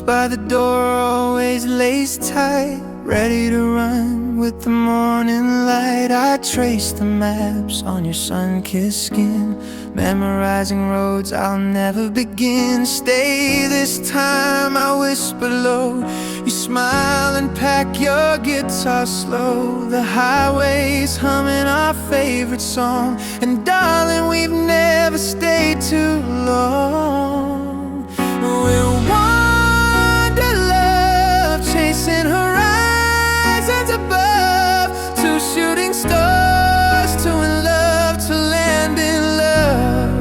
by the door, always lace tight, ready to run with the morning light. I trace the maps on your sun-kissed skin, memorizing roads I'll never begin. Stay this time, I whisper low. You smile and pack your guitar slow. The highway's humming our favorite song, and darling, we've never stayed too long. We'll wander love, chasing horizons above, two shooting stars, two in love, to land in love.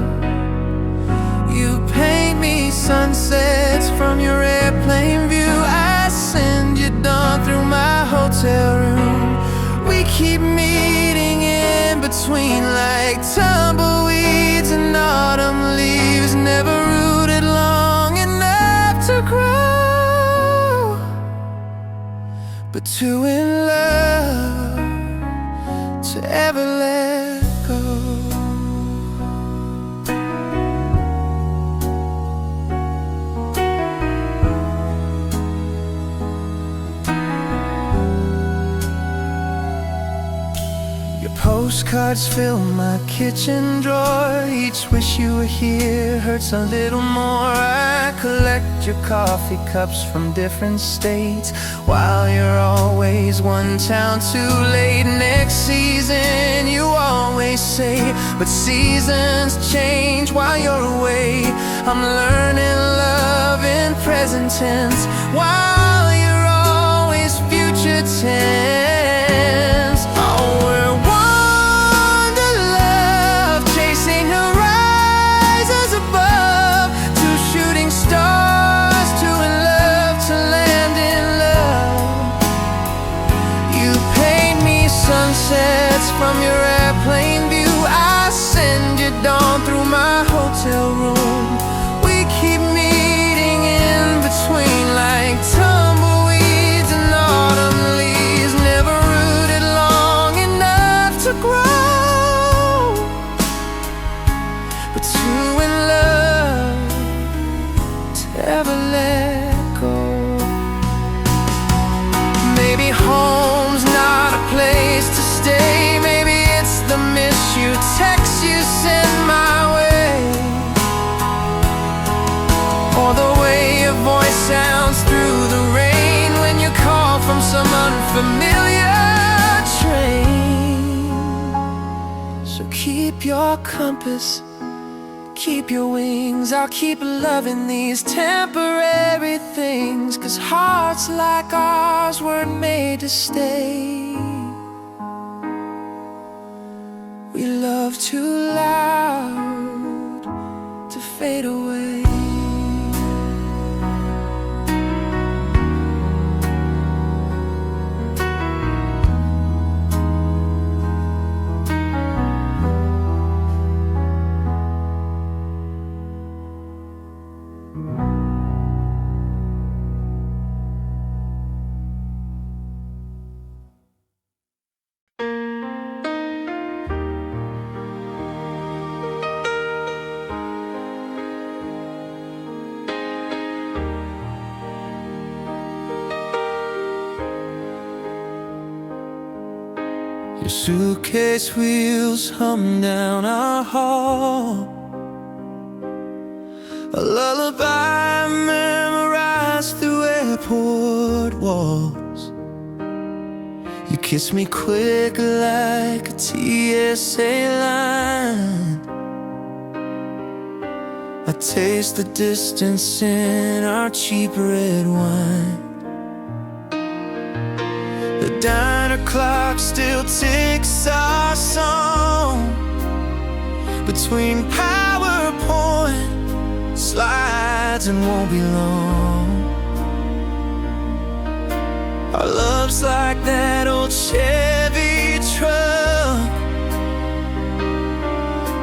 You paint me sunsets from your airplane view. I send you dawn through my hotel room. We keep meeting in between like tumbleweeds and autumn leaves, never rooted long enough to grow, but too in love to ever let go. Postcards fill my kitchen drawer. Each wish you were here hurts a little more. I collect your coffee cups from different states, while you're always one town too late. Next season, you always say, but seasons change while you're away. I'm learning love in present tense, while you're always future tense. Oh, we're from your airplane view. I send you dawn through my hotel room. We keep meeting in between like tumbleweeds and autumn leaves, never rooted long enough to grow, but too in love to ever let go. Maybe home's not a place to stay. The miss you, text you send my way, or the way your voice sounds through the rain when you call from some unfamiliar train. So keep your compass, keep your wings. I'll keep loving these temporary things, 'cause hearts like ours weren't made to stay. We love too loud to fade away. Your suitcase wheels hum down our hall, a lullaby memorized through airport walls. You kiss me quick like a TSA line. I taste the distance in our cheap red wine. The diner clock still ticks our song between PowerPoint slides, and won't be long. Our love's like that old Chevy truck,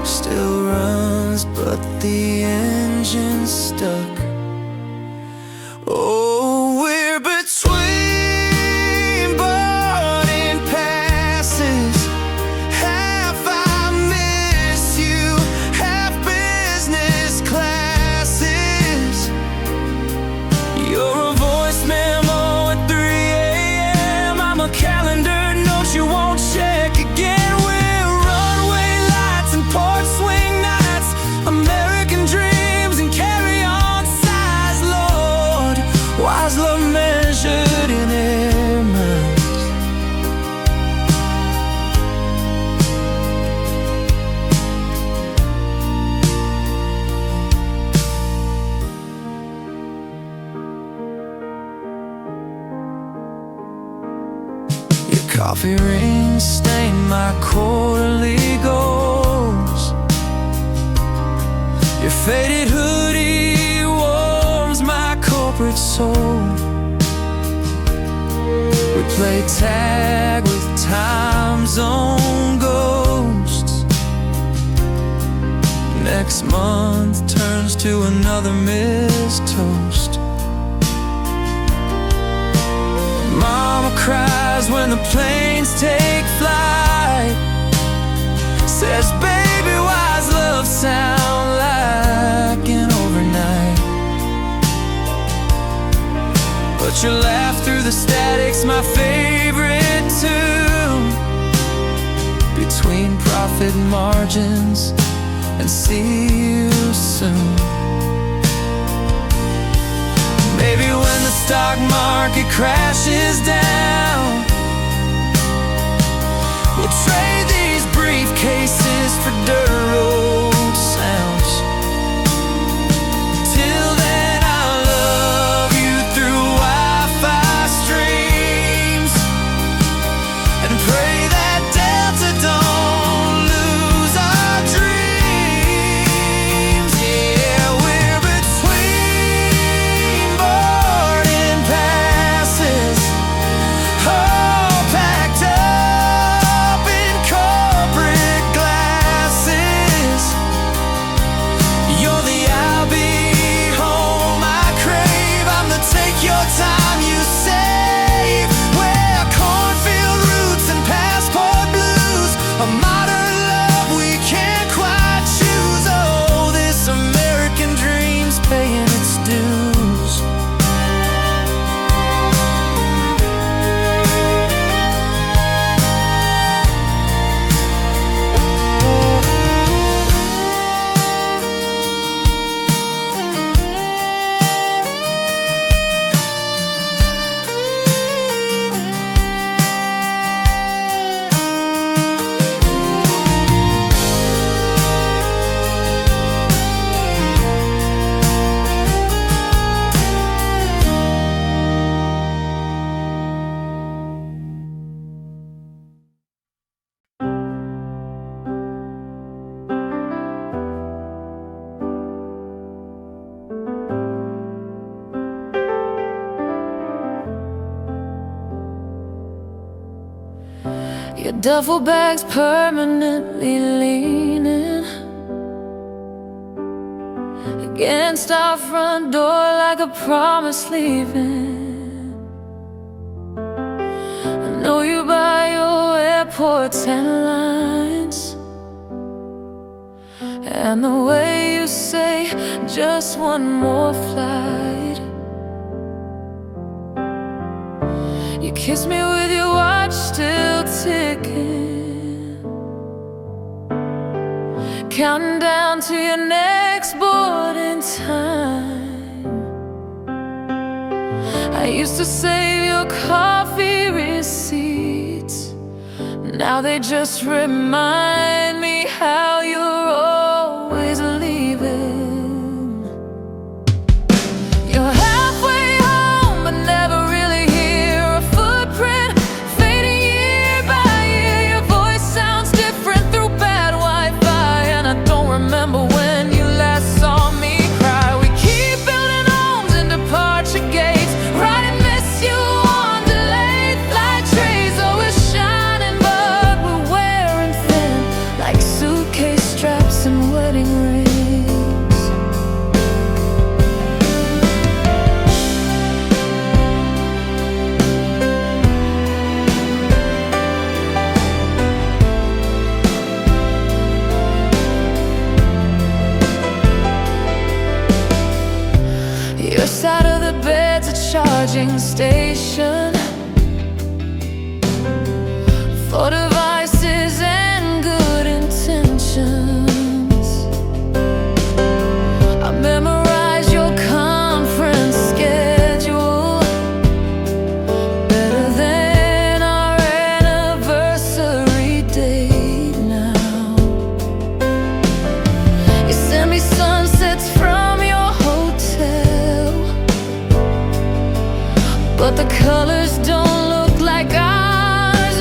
still runs but the engine's stuck. Oh, we're between boarding passes. Half I miss you, half business classes. You're Coffee rings stain my quarterly goals. Your faded hoodie warms my corporate soul. We play tag with time zone ghosts. Next month turns to another missed toast. Mama cries when the planes take flight. Says, baby, why does love sound like an overnight? But your laugh through the static's my favorite tune. Between profit margins and see you soon. Maybe when the stock market crashes down, we'll trade these briefcases for dirt road sounds. Till then I'll love you through Wi-Fi streams and pray that Delta don't lose our dreams. Yeah, we're between boarding passes, all packed up in corporate glasses. You're the I'll be home I crave. I'm the take your time you save. Where cornfield roots and passport blues, a modern love we can't quite choose. Oh, this American dream's paying its dues. Your duffel bag's permanently leaning against our front door like a promise leaving. I know you by your airports and lines, and the way you say just one more flight. You kiss me with your watch still ticking, counting down to your next boarding time. I used to save your coffee receipts, now they just remind me how you're always leaving. You're halfway home but never really hear a footprint, fading year by year. Your voice sounds different through bad Wi-Fi, and I don't remember when you last saw me cry. We keep building homes and departure gates, writing miss you on delayed flight trays. Oh, we're shining but we're wearing thin, like suitcase straps and wedding rings. Your side of the bed's a charging station for devices and good intentions. I memorized your conference schedule better than our anniversary date now. You send me sunsets from your hotel, but the colors don't look like ours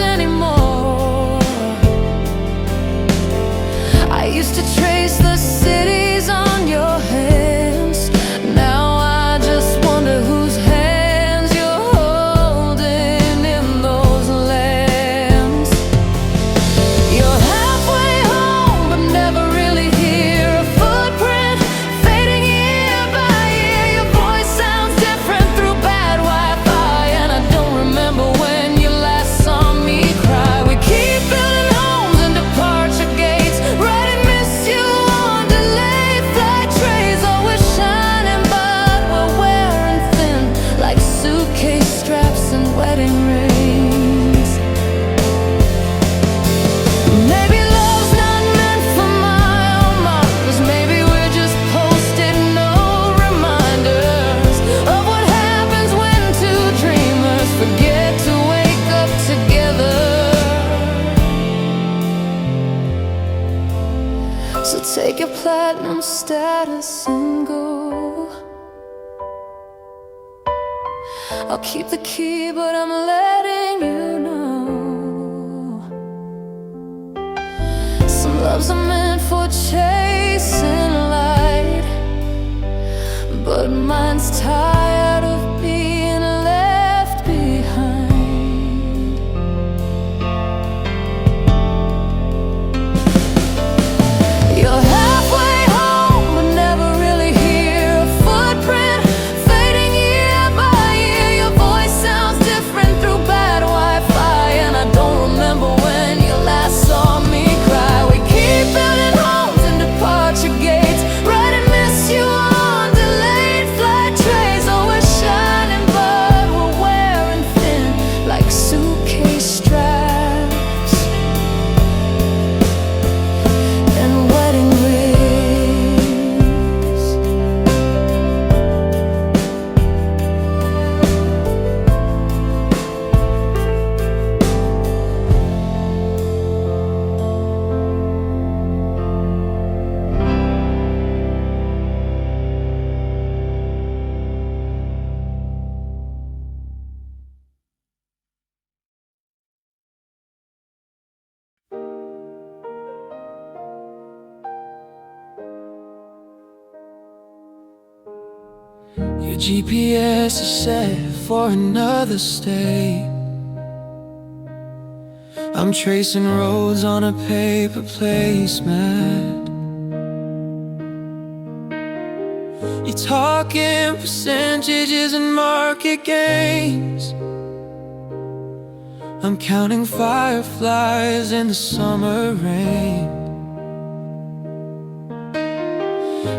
platinum status and go. I'll keep the key, but I'm letting you know. Some loves are meant for chasing light, but mine's tired of being left behind. You're halfway home, but never really here. A footprint fading year by year. Your voice sounds different through bad Wi-Fi, and I don't remember when you last saw me cry. We keep building homes and departure gates, writing miss you on delayed flight trays. Oh, we're shining, but we're wearing thin like suitcase straps and wedding rings. Your GPS is set for another state. I'm tracing roads on a paper placemat. You're talking percentages and market gains. I'm counting fireflies in the summer rain.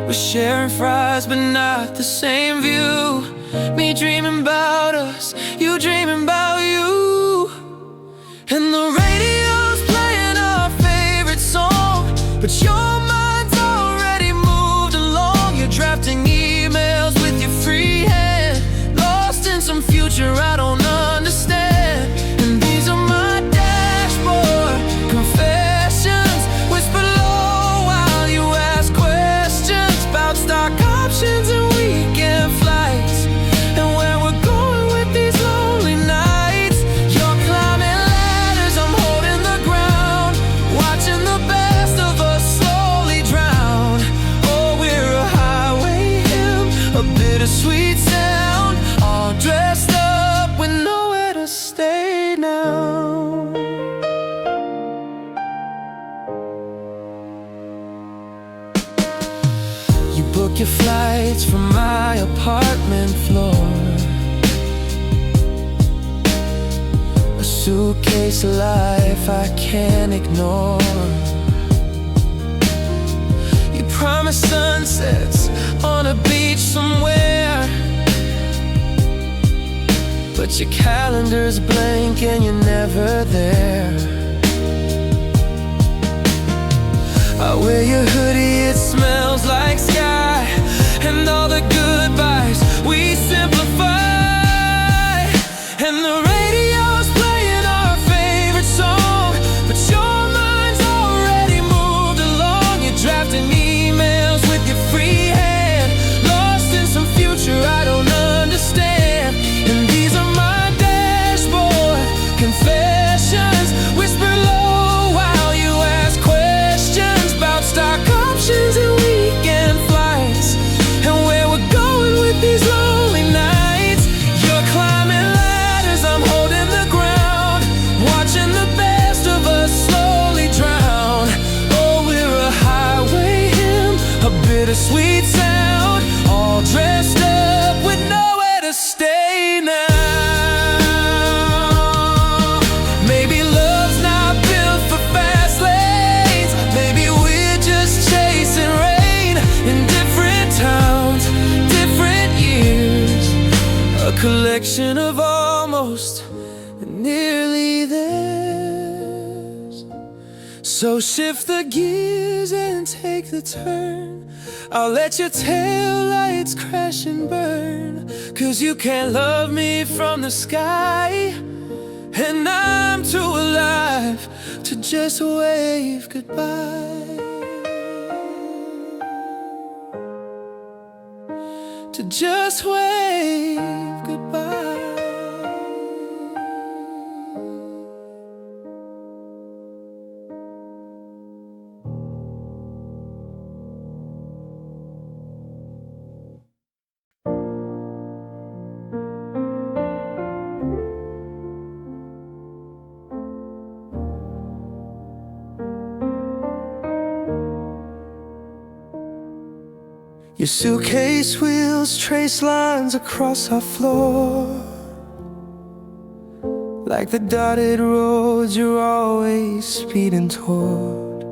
We're sharing fries but not the same view. Me dreaming about us, you dreaming about you. And the radio's playing our favorite song, but your mind's already moved along. You're drafting emails with your free hand, lost in some future I don't understand. And these are my dashboard confessions, whisper low while you ask questions about stock options and weekend flights, and where we're going with these lonely nights. You're climbing ladders, I'm holding the ground, watching the best of us slowly drown. Oh, we're a highway hymn, a bittersweet sound, all dressed up with nowhere to stay now. You book your flights from my apartment floor, a suitcase life I can't ignore. You promise sunsets on a beach somewhere, but your calendar's blank and you're never there. I wear your hoodie, it smells like sky, and all the goodbyes we simplify. And the radio's playing our favorite song, but your mind's already moved along. You're drafting emails with your free hand, lost in some future I don't understand. And these are my dashboard confessions, whisper low while you ask questions about stock options and weekend flights, and where we're going with these lonely nights. You're climbing ladders, I'm holding the ground, watching the best of us slowly drown. Oh, we're a highway hymn, a bittersweet sound, all dressed up with nowhere to stay now. Maybe love's not built for fast lanes, maybe we're just chasing rain in different towns, different years, a collection of almost and nearly theirs. So shift the gears and take the turn, I'll let your tail lights crash and burn. 'Cause you can't love me from the sky, and I'm too alive to just wave goodbye. just wave goodbye. Your suitcase wheels trace lines across our floor, like the dotted roads you're always speeding toward.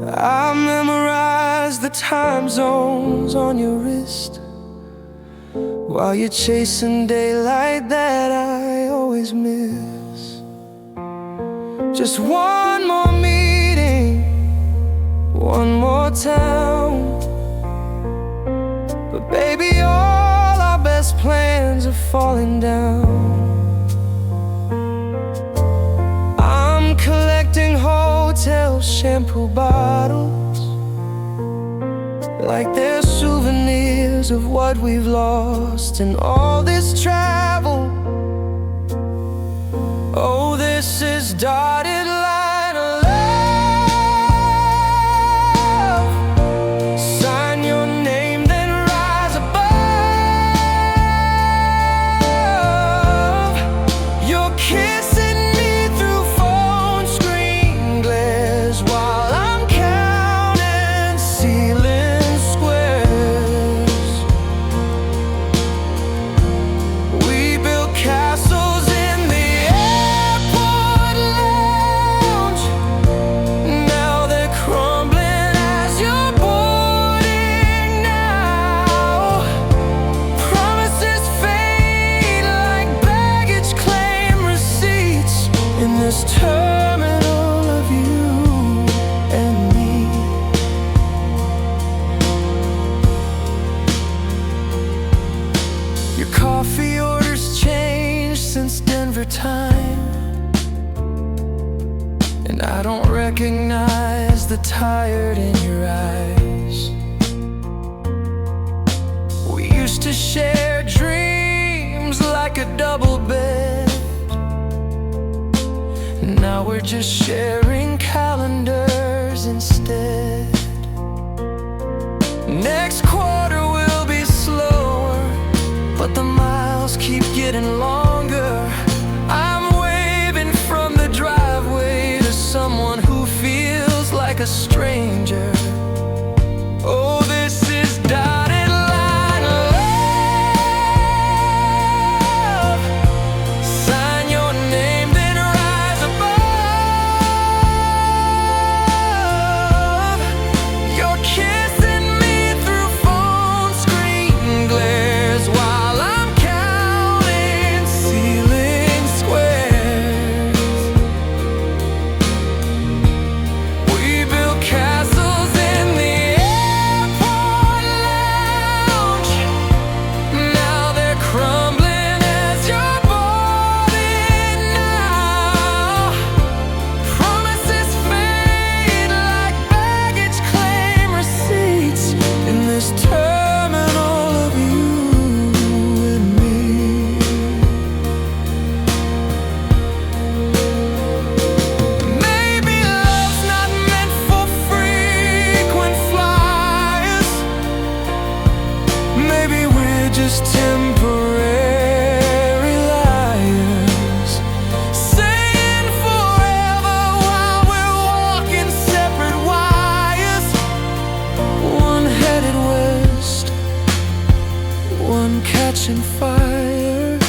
I memorize the time zones on your wrist, while you're chasing daylight that I always miss. Just one more meeting, one more town, but baby, all our best plans are falling down. I'm collecting hotel shampoo bottles, like they're souvenirs of what we've lost in all this travel. Oh, this is dotted line of love. Sign your name, then rise above. You're kissing me through phone screen glares while I'm counting ceiling squares. We built castles in the airport lounge. Now they're crumbling as you're boarding now. Promises fade like baggage claim receipts in this terminal of you and me. Your coffee orders changed since Denver time, and I don't recognize the tired in your eyes. We used to share dreams like a double bed. Now we're just sharing calendars instead. Next quarter will be slower, but the miles keep getting longer. I'm waving from the driveway to someone who feels like a stranger. Oh, this is dotted line of love. Sign your name, then rise above. You're kissing me through phone screen glares while I'm counting ceiling squares. We built castles in the airport lounge. Now they're crumbling as you're boarding now. Promises fade like baggage claim receipts in this terminal of you and me. Maybe love's not meant for frequent flyers. Maybe we're just temporary liars, saying forever while we're walking separate wires. One headed west, one catching fire.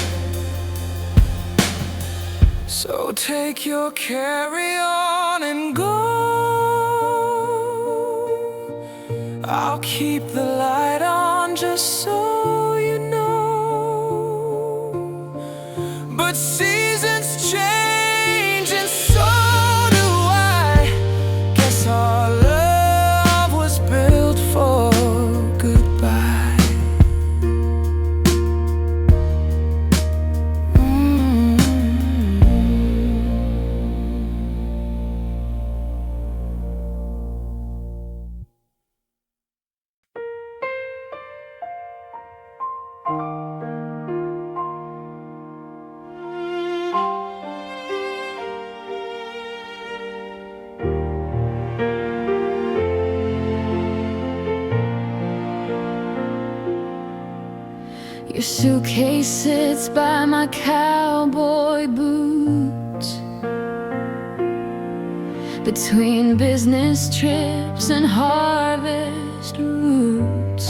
So take your carry-on and go. I'll keep the light on just so you know. But seasons change and so do I. Guess our love was built for goodbye. Your suitcase sits by my cowboy boots. Between business trips and harvest routes,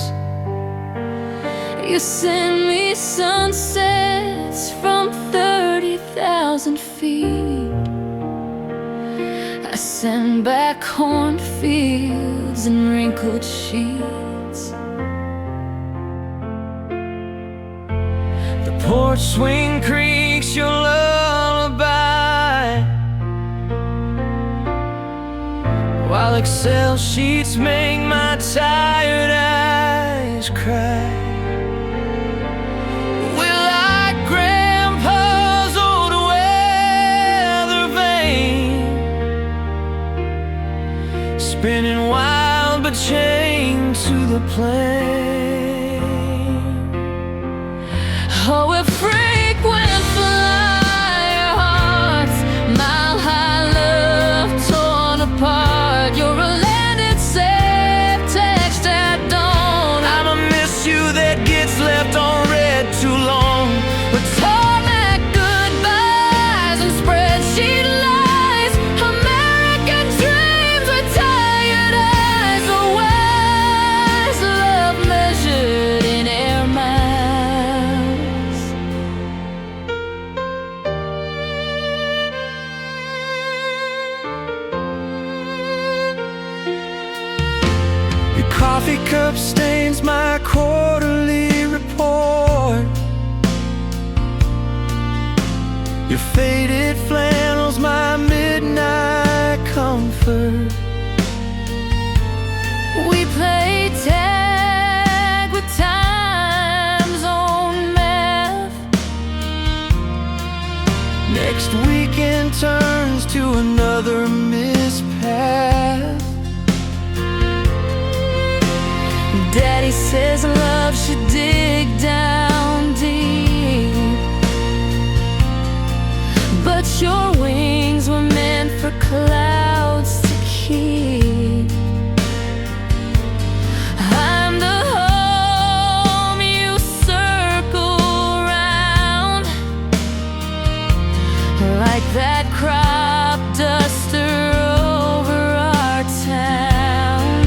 you send me sunsets from 30,000 feet. I send back cornfields and wrinkled sheets. The porch swing creaks your lullaby, while Excel sheets make my tired eyes cry. We're like Grandpa's old weather vane, spinning wild but chained to the plane. Oh, we're frequent flyer hearts, mile high love torn apart. You're a landed safe text at dawn. I'm a miss you that gets left on red too long. With tarmac goodbyes and spreadsheet lies, American dreams with tired eyes. A wise love measured in air miles. Your coffee cup stains my quarterly report. Your faded flannel's my midnight comfort. We play tag with time zone math. Next weekend turns to another mispath. Daddy says love should dig down deep, but your wings were meant for clouds to keep. I'm the home you circle round, like that crop duster over our town.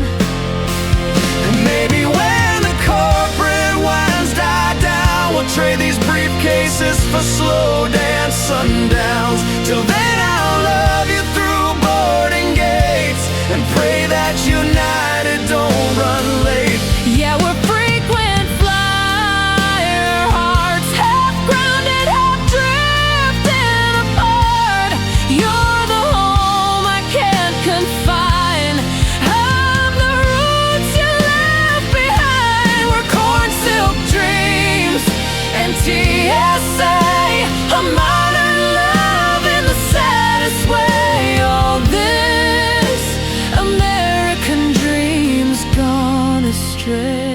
Maybe when the corporate winds die down, we'll trade these briefcases for slow dance sundowns. Till then I'll love you through boarding gates and pray that United don't run late. Yeah, we're frequent flyer hearts, half grounded, half drifting apart. You're the home I can't confine. I'm the roots you left behind. We're corn silk dreams and TSA, a modern love in the saddest way. All this American dream's gone astray.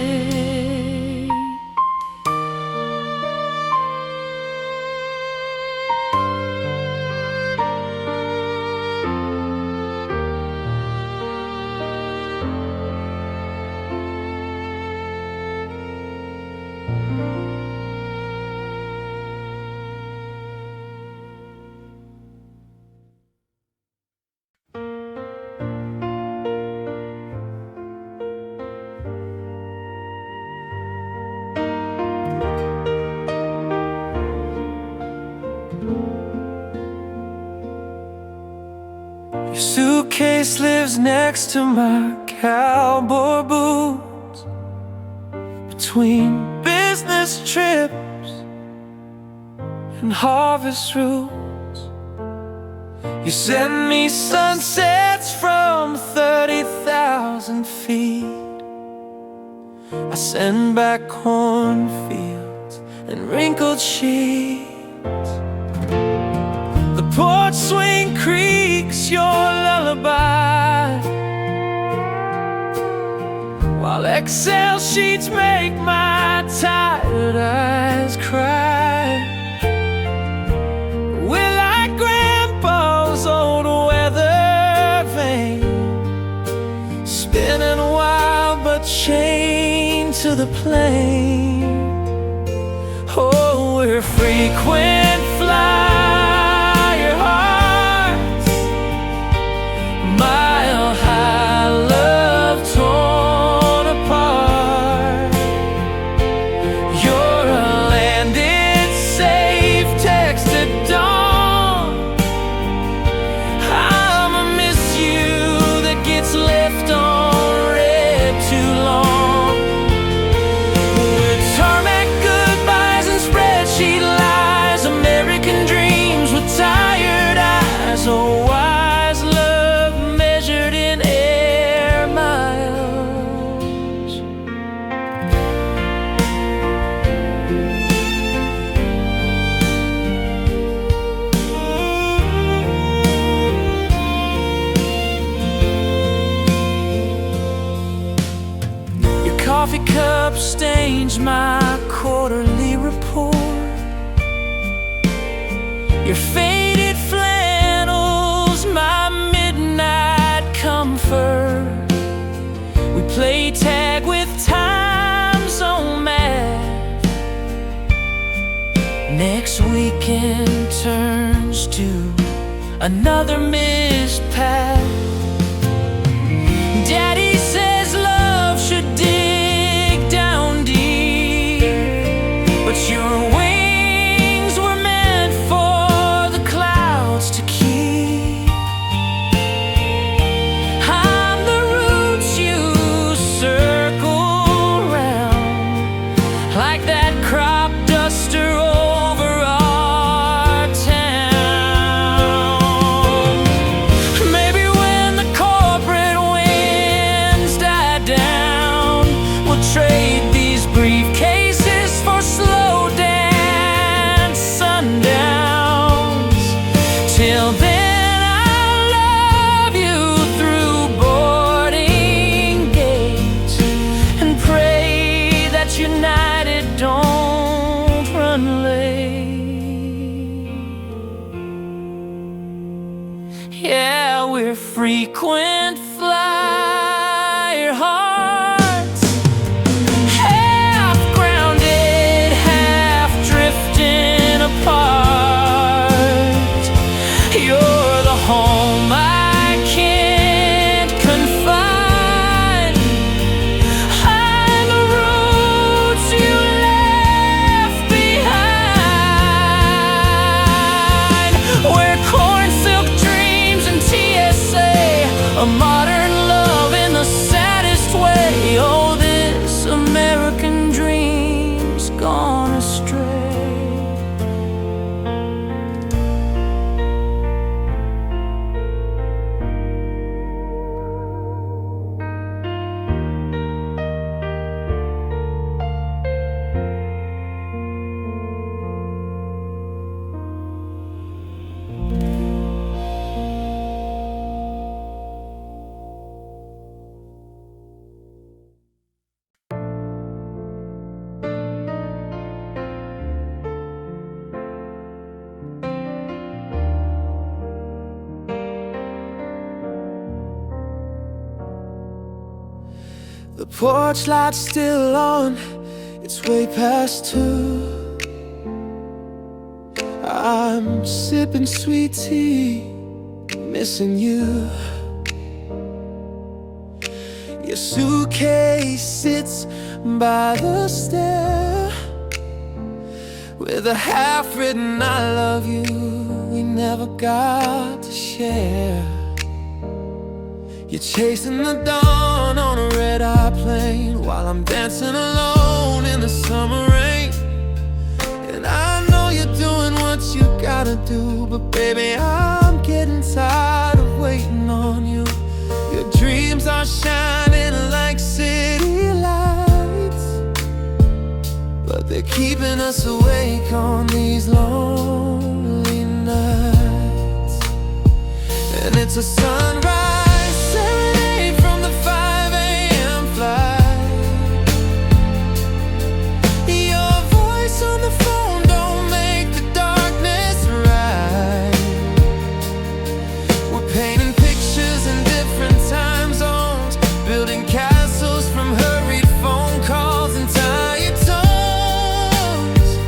Your suitcase lives next to my cowboy boots. Between business trips and harvest routes, you send me sunsets from 30,000 feet. I send back cornfields and wrinkled sheets. The porch swing creaks your lullaby, while Excel sheets make my tired eyes cry. We're like Grandpa's old weather vane, spinning wild but chained to the plane. we're frequent flyer hearts, mile high love torn apart. You're a landed safe text at dawn. I'ma miss you that gets left on red too long. With tarmac goodbyes and spreadsheet lies, American dreams with tired eyes. Oh, wise love measured in air miles. Your coffee cup stains my quarterly report. Your faded flannels my midnight comfort. We play tag with time zone math. Next weekend turns to another missed path. Daddy says love should dig down deep, but your wings were meant for the clouds to keep. I'm the roots you circle round, like that crop duster over our town. Maybe when the corporate winds die down, we'll trade these briefcases for slow dance sundowns. Till then, I'll love you through boarding gates and pray that United don't run late. Yeah, we're frequent flyer hearts, half grounded, half drifting apart. You're the home I can't confine. I'm the roots you left behind. We're corn silk dreams and TSA, a modern love in the saddest way. Oh, this American dream's gone astray. The porch light's still on, it's way past 2. I'm sipping sweet tea, missing you. Your suitcase sits by the stair with a half-written I love you we never got to share. You're chasing the dawn on a red-eye plane while I'm dancing alone in the summer rain. And I know you're doing what you gotta do, but baby, I'm getting tired of waiting on you. Your dreams are shining like city lights, but they're keeping us awake on these lonely nights. And it's a sunrise serenade from the 5 a.m. flight. Your voice on the phone don't make the darkness right. We're painting pictures in different time zones, building castles from hurried phone calls and tired tones.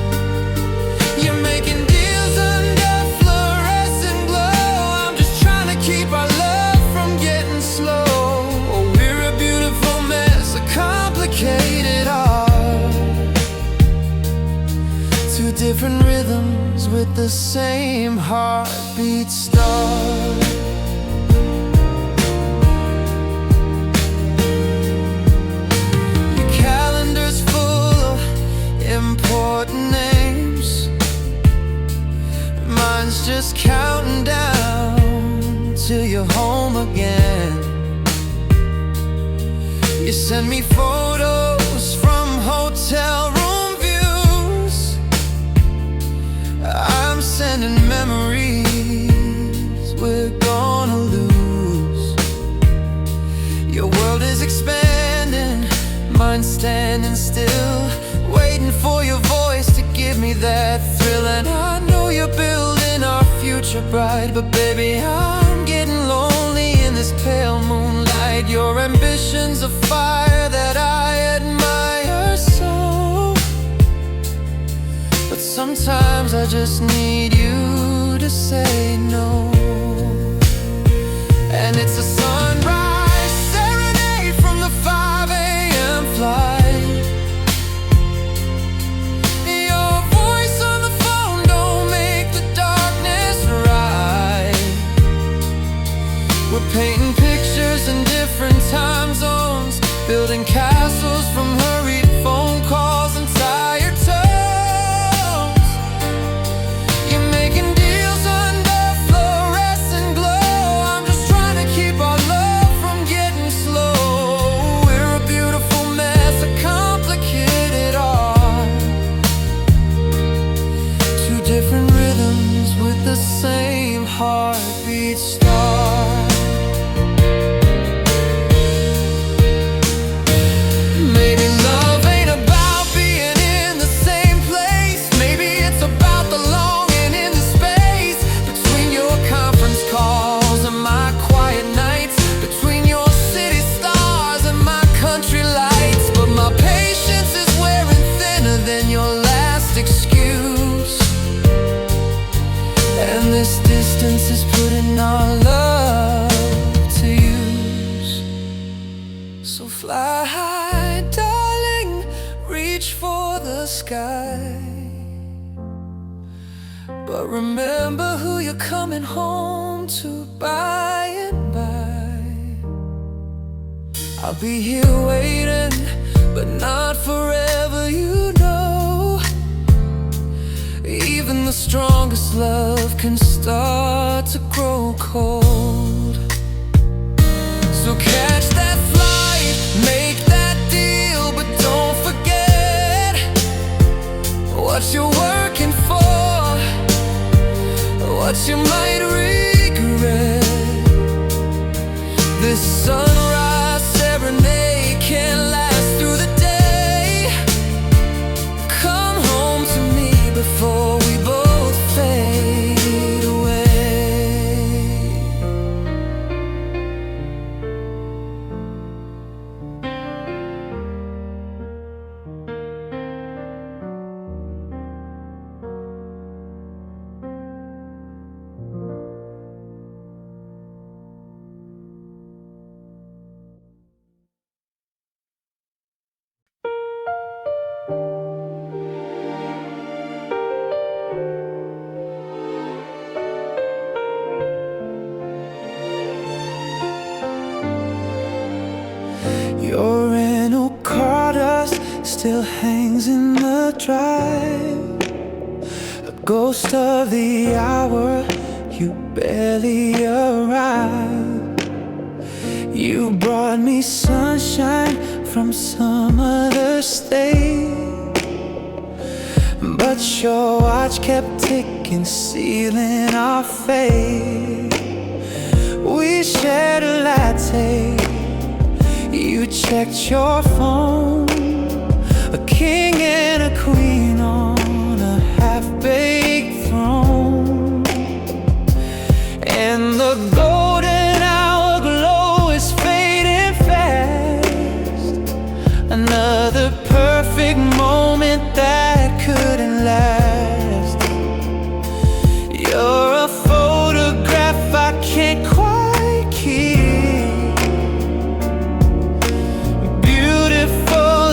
Two different rhythms with the same heartbeat start. Your calendar's full of important names. Mine's just counting down till you're home again. You send me photos from hotel room views. I'm sending memories we're gonna lose. Your world is expanding, mine's standing still, waiting for your voice to give me that thrill. And I know you're building our future bright, but baby, I'm getting lonely in this pale moonlight. Your ambition's a fire that I admire so, but sometimes I just need you to say no. And it's a sunrise serenade from the 5 a.m. flight. Your voice on the phone don't make the darkness right. We're painting pictures in different time zones, building castles from hurried phone calls and tired tones. You're making deals under fluorescent glow. I'm just trying to keep our love from getting slow. We're a beautiful mess, a complicated art. Two different rhythms with the same heartbeat start. Maybe love ain't about being in the same place. Maybe it's about the longing in the space between your conference calls and my quiet nights, between your city stars and my country lights. But my patience is wearing thinner than your last excuse, and this distance is putting our love to use. So fly high, darling, reach for the sky, but remember who you're coming home to by and by. I'll be here waiting, but not forever, you know. Even the strongest love can start to grow cold. So catch that flight, make that deal, but don't forget what you're working for, what you might regret. This sunrise serenade can't last through the day. Come home to me before we both fade away. Your rental car dust still hangs in the drive, a ghost of the hour you barely arrived. You brought me sunshine from some other state, but your watch kept ticking, sealing our fate. We shared a latte, you checked your phone, a king and a queen on a half-baked throne. And the golden hour glow is fading fast, another perfect moment that couldn't last. You're a photograph I can't quite keep, beautiful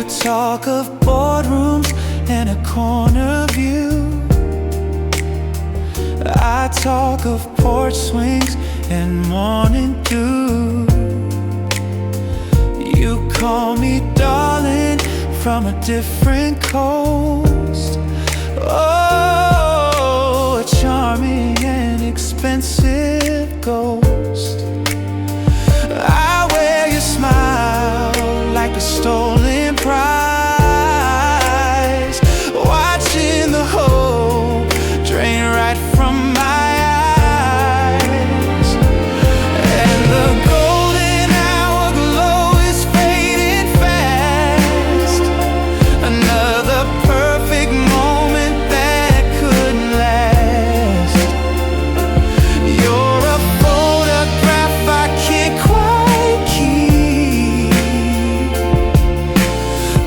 talk of boardrooms and a corner view. I talk of porch swings and morning dew. You call me darling from a different coast. Oh, a charming and expensive ghost. I wear your smile like a stolen prize, watching the hope drain right from my eyes. And the golden hour glow is fading fast. Another perfect moment that couldn't last. You're a photograph I can't quite keep.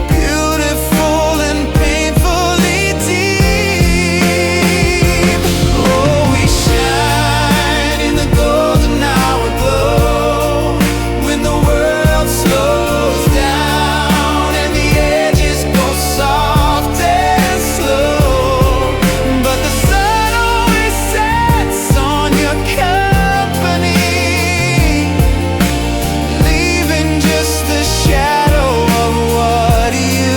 Beautiful and painfully deep. Oh, we shine in the golden hour glow, when the world slows down and the edges go soft and slow. But the sun always sets on your company, leaving just the shadow of what you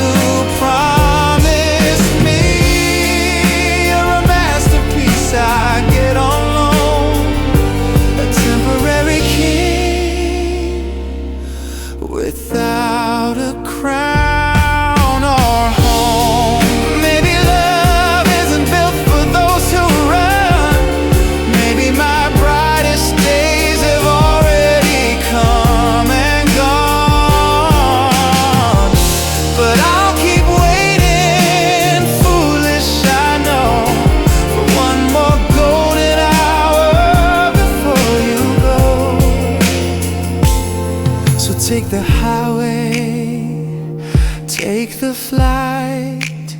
promised me. You're a masterpiece I get on loan, a temporary king without a crown or home. Maybe love isn't built for those who run. Maybe my brightest days have already come and gone. But I'll keep waiting, foolish I know, for one more golden hour before you go. So take the highway, take the flight.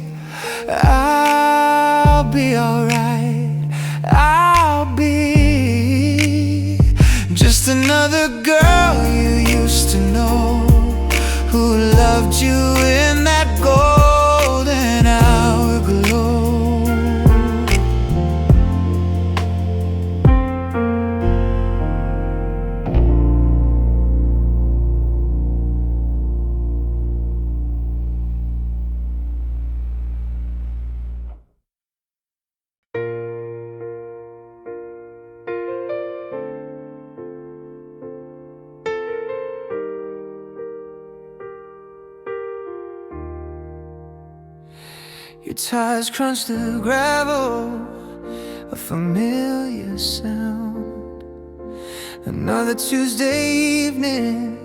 I'll be alright. I'll be just another girl you used to know, who loved you in that golden hour glow. Your tires crunch the gravel, a familiar sound. Another Tuesday evening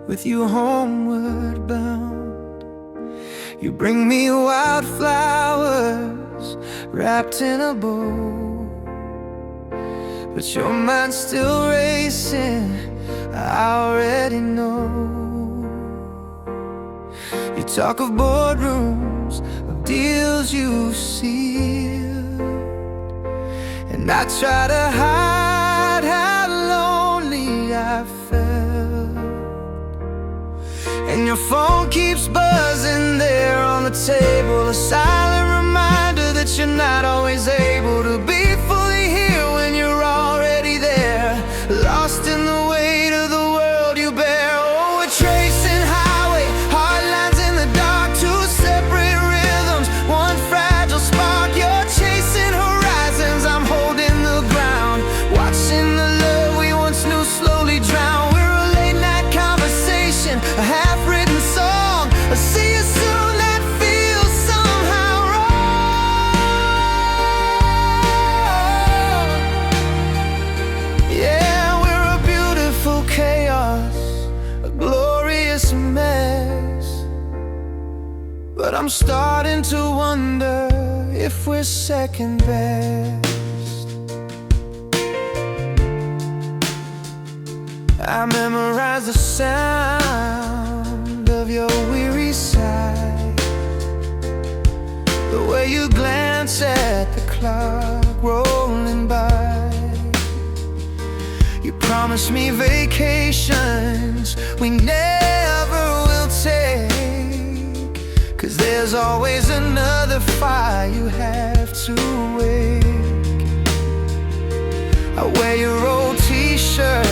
with you homeward bound. You bring me wildflowers wrapped in a bow, but your mind's still racing, I already know. You talk of boardrooms, of deals you've sealed, and I try to hide how lonely I felt. And your phone keeps buzzing there on the table, a silent reminder that you're not always able to be fully here when you're already there, lost in the weight of the world you bear. Oh, we're tracing highway, hard lines in the dark, two separate rhythms, one fragile spark. You're chasing horizons, I'm holding the ground, watching the love we once knew slowly drown. We're a late night conversation, a half-written song, a see you soon that feels somehow wrong. Yeah, we're a beautiful chaos, a glorious mess, but I'm starting to wonder if we're second best. I memorize the sound of your weary sigh, the way you glance at the clock rolling by. You promised me vacations we never will take, 'cause there's always another fire you have to wake. I wear your old t-shirt,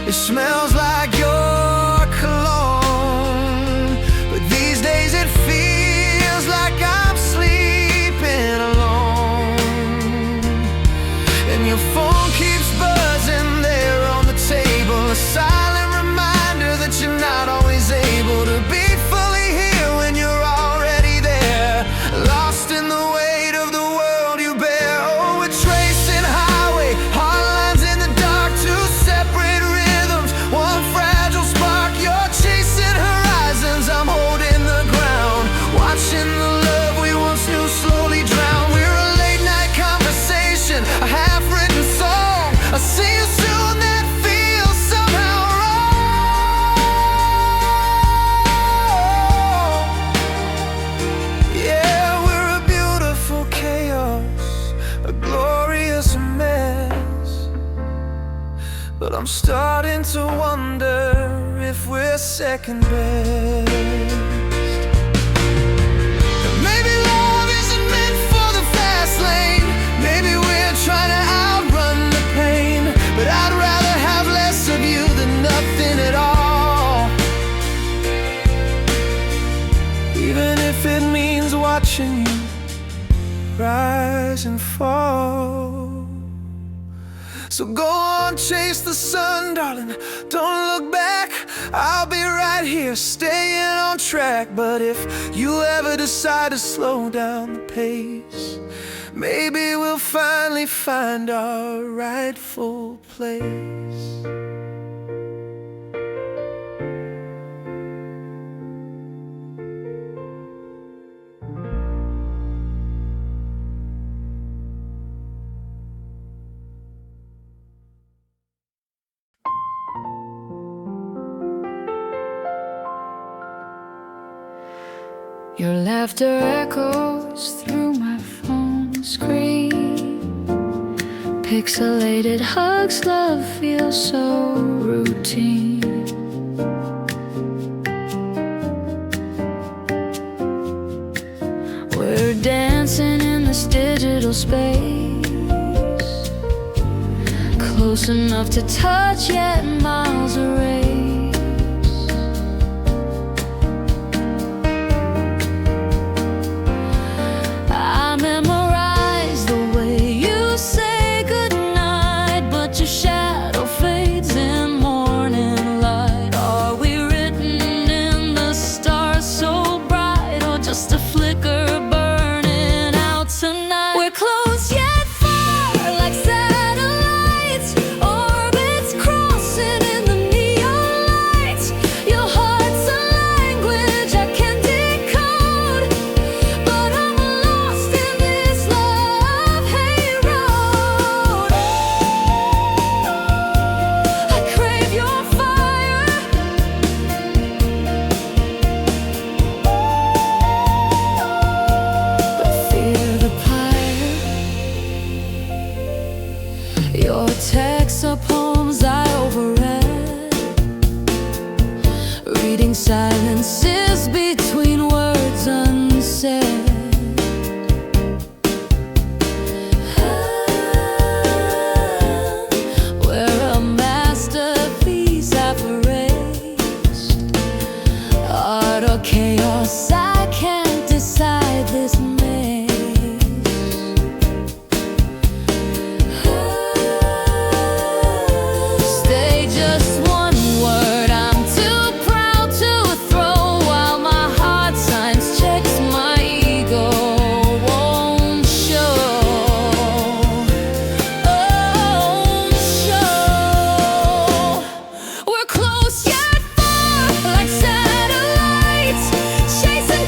it smells like your cologne, but these days it feels like I'm sleeping alone. And your phone keeps buzzing there on the table, a silent reminder that you're not always able to be fully here when you're already there, lost in the weight of the world you bear. Oh, we're tracing highway, hard lines in the dark, two separate rhythms, one fragile spark. You're chasing horizons, I'm holding the ground, watching the love we once knew slowly drown. We're a late night conversation, a half-written song. I see you soon, that feels somehow wrong. Yeah, we're a beautiful chaos, a glorious mess, but I'm starting to wonder if we're second best. Maybe love isn't meant for the fast lane, maybe we're trying to outrun the pain, but I'd rather have less of you than nothing at all, even if it means watching you rise and fall. So go on, chase the sun, darling, don't look back. I'll be right here, staying on track. But if you ever decide to slow down the pace, maybe we'll finally find our rightful place. Your laughter echoes through my phone screen. Pixelated hugs, love feels so routine. We're dancing in this digital space, close enough to touch yet miles away. Silences between words unsaid. We're a masterpiece I've erased. Art or chaos, I can't decide this maze. Stay just one word, I'm too proud to throw, while my heart signs checks my ego won't show. Won't show. We're close yet far, like satellites, chasing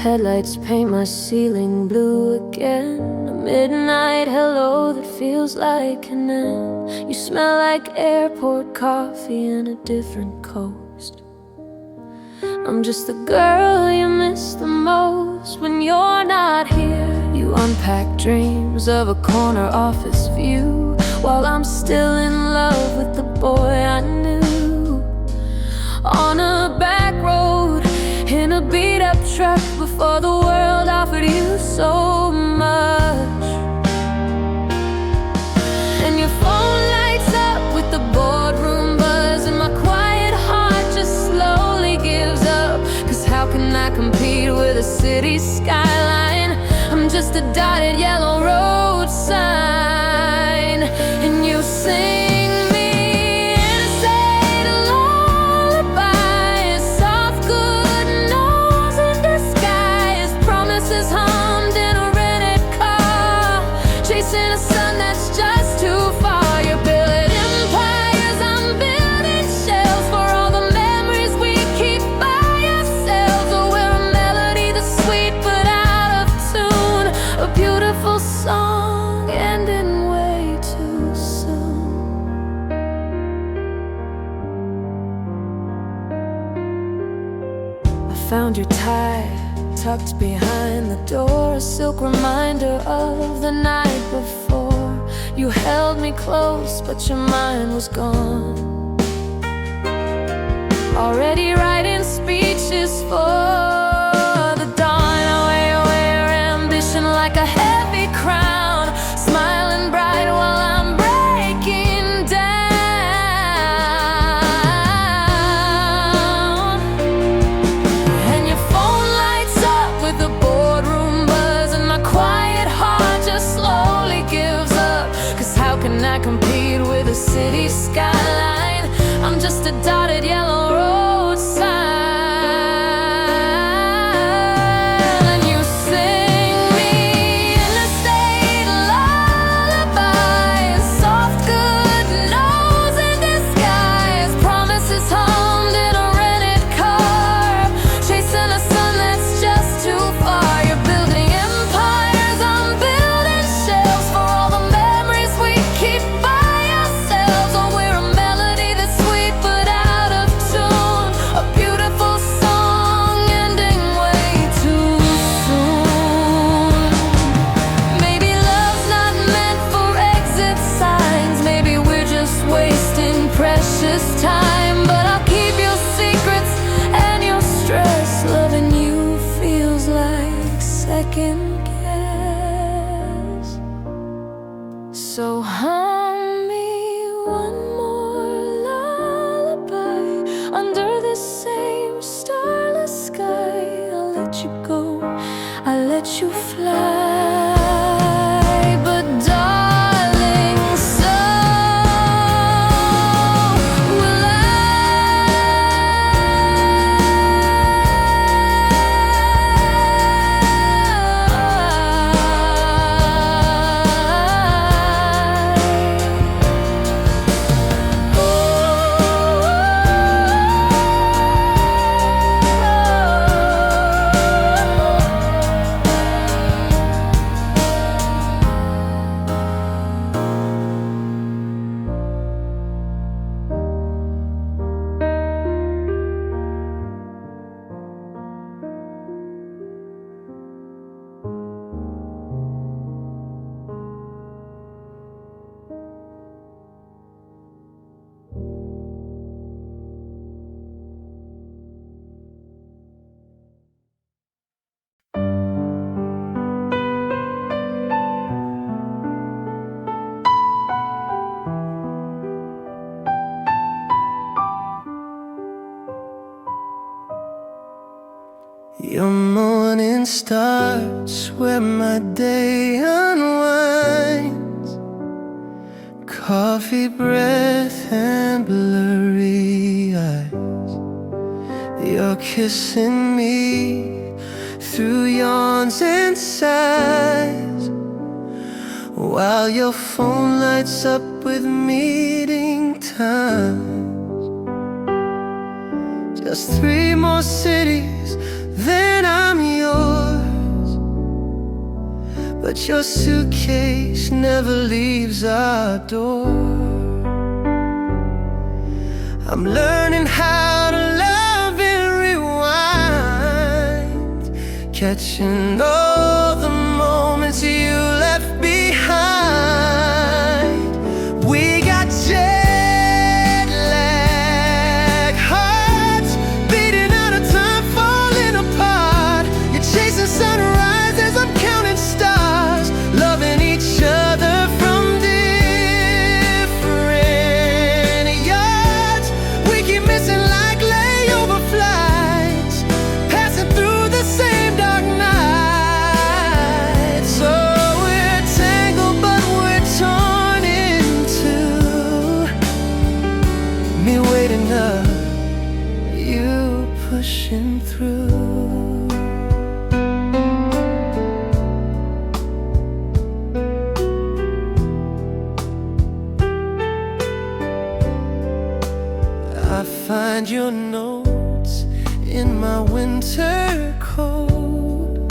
headlights paint my ceiling blue again. A midnight hello that feels like an end. You smell like airport coffee and a different coast. I'm just the girl you miss the most when you're not here. You unpack dreams of a corner office view while I'm still in love with the boy I knew. On a back road in a beat-up truck before the world offered you so much. And your phone lights up with the boardroom buzz, and my quiet heart just slowly gives up. 'Cause how can I compete with a city skyline? I'm just a dotted yellow road sign. And you sing me innocent lullabies, soft good news in disguise, promises hummed in a rented car, chasing a sun that's just too far. You're building empires, I'm building shells for all the memories we keep by ourselves. Oh, we're a melody that's sweet but out of tune, a beautiful song ending way too soon. I found your tie tucked behind the door, a silk reminder of the night before. You held me close, but your mind was gone, already writing speeches for the dawn. I wear your ambition like a heavy crown, smiling bright while I'm breaking down. And your phone lights up with the boardroom buzz, and my quiet heart just slowly gives up. 'Cause how can I compete with a city skyline? I'm just a dotted yellow road sign. And you sing me innocent lullabies, soft good news in disguise, promises hummed in a rented car, chasing a sun that's just too far. You're building empires, I'm building shells for all the memories we keep by ourselves. Oh, we're a melody that's sweet but out of tune, a beautiful song ending way too soon. Maybe love's not meant for exit signs, maybe we're just wasting precious time. But I'll keep your secrets and your stress, loving you feels like second guess. So hum me one more lullaby under this same starless sky. I'll let you go, I'll let you fly, but darling, so will Your morning starts where my day unwinds, coffee breath and blurry eyes. You're kissing me through yawns and sighs, while your phone lights up with meeting times. Just 3 more cities, then I'm yours. but your suitcase never leaves our door. I'm learning how to love and rewind, catching all the moments you left behind. We got jet lag, hearts beating out of time, falling apart. You're chasing sunrises, I'm counting stars, loving each other from different yards. We keep missing like layover flights, passing through the same dark night. So we're tangled but we're torn in two, me waiting up, you pushing through. I find your notes in my winter coat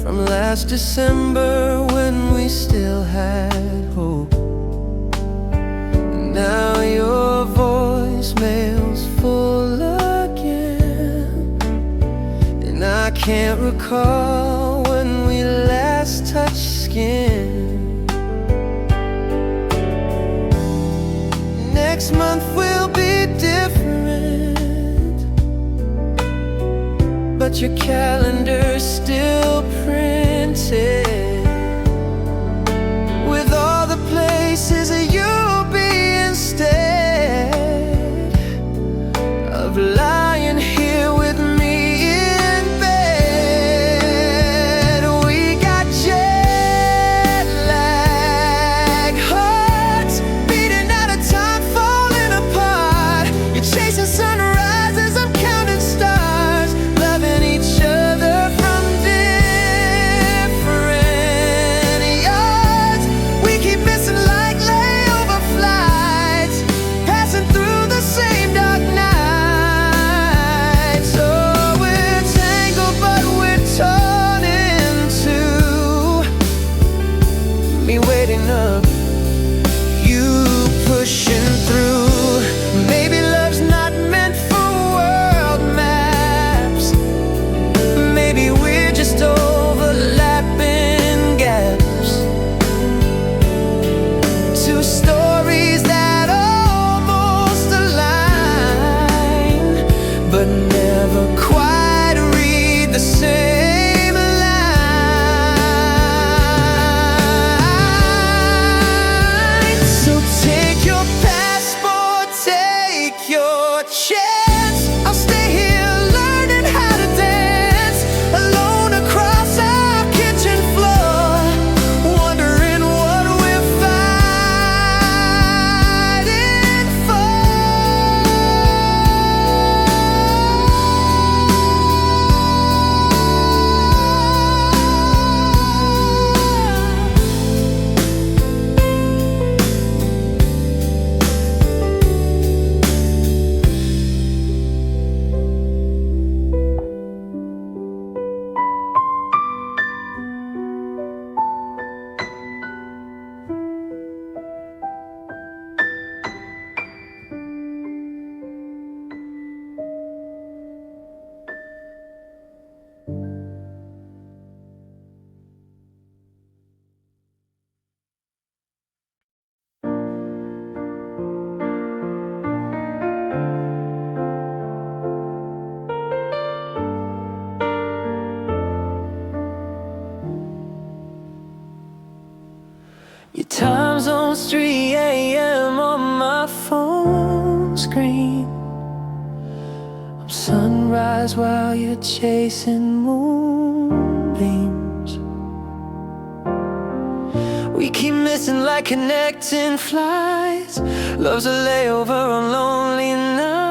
from last December when we still had hope. Now your voicemail's full again, and I can't recall when we last touched skin. Next month will be different, but your calendar's still printed with all the places that you'll be instead of lying here with me in bed. We got jet lag, hearts beating out of time, falling apart. You're chasing sunrises, I'm counting stars, loving each other from different yards. We keep missing like layover flights, passing through the same dark night. So we're tangled but we're torn in two, me waiting up, you pushing through. Maybe love's not meant for world maps, maybe we're just overlapping gaps. Two stories that almost align, but never quite read the same line. So take your passport, take your chance. I'll stay here learning how to dance alone across our kitchen floor, wondering what we're fighting for. Your time zone's 3 a.m. on my phone screen. I'm sunrise while you're chasing moonbeams. We keep missing like connecting flights. Love's a layover on lonely nights.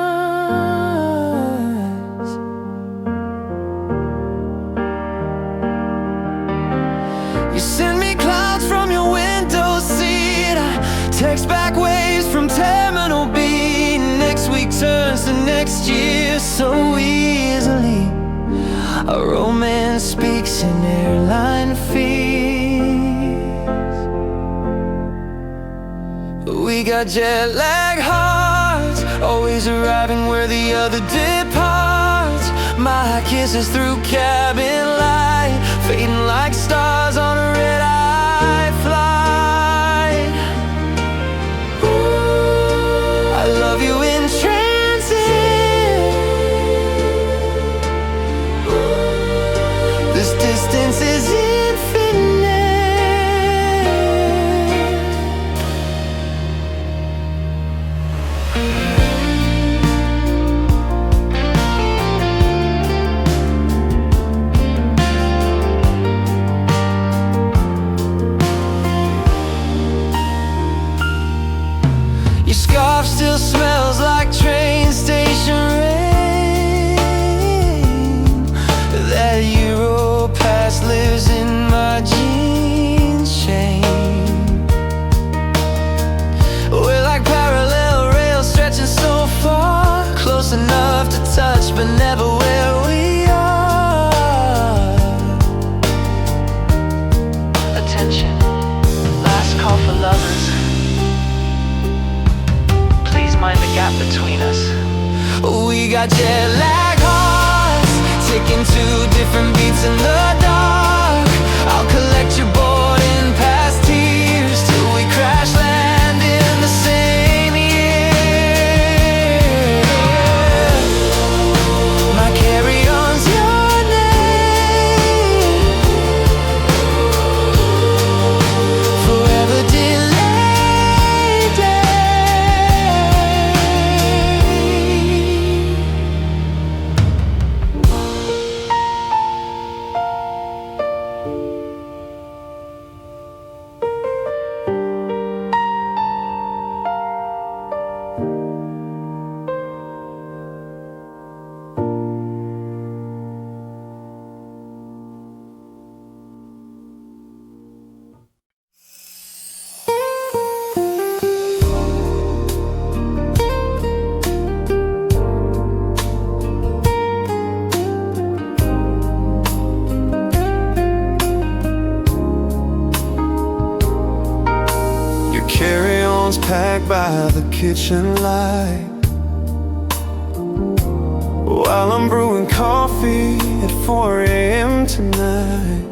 You send me clouds from your window seat, I text back waves from Terminal B. Next week turns to next year so easily. Our romance speaks in airline fees. We got jet lag hearts, always arriving where the other departs. My kisses through cabin light, fading like stars on a red-eye flight. Ooh, I love you in transit. Ooh, this distance is infinite. Your scarf still smells like train station rain. That Euro pass lives in my jeans chain. We're like parallel rails stretching so far, close enough to touch but never where we are. Attention, last call for lovers. Mind the gap between us. We got jet lag hearts, ticking to different beats in the dark. I'll collect your boarding pass tears till we crash land in the same year. My carry-on's your name, forever delayed. Carry-ons packed by the kitchen light, while I'm brewing coffee at 4 a.m. tonight.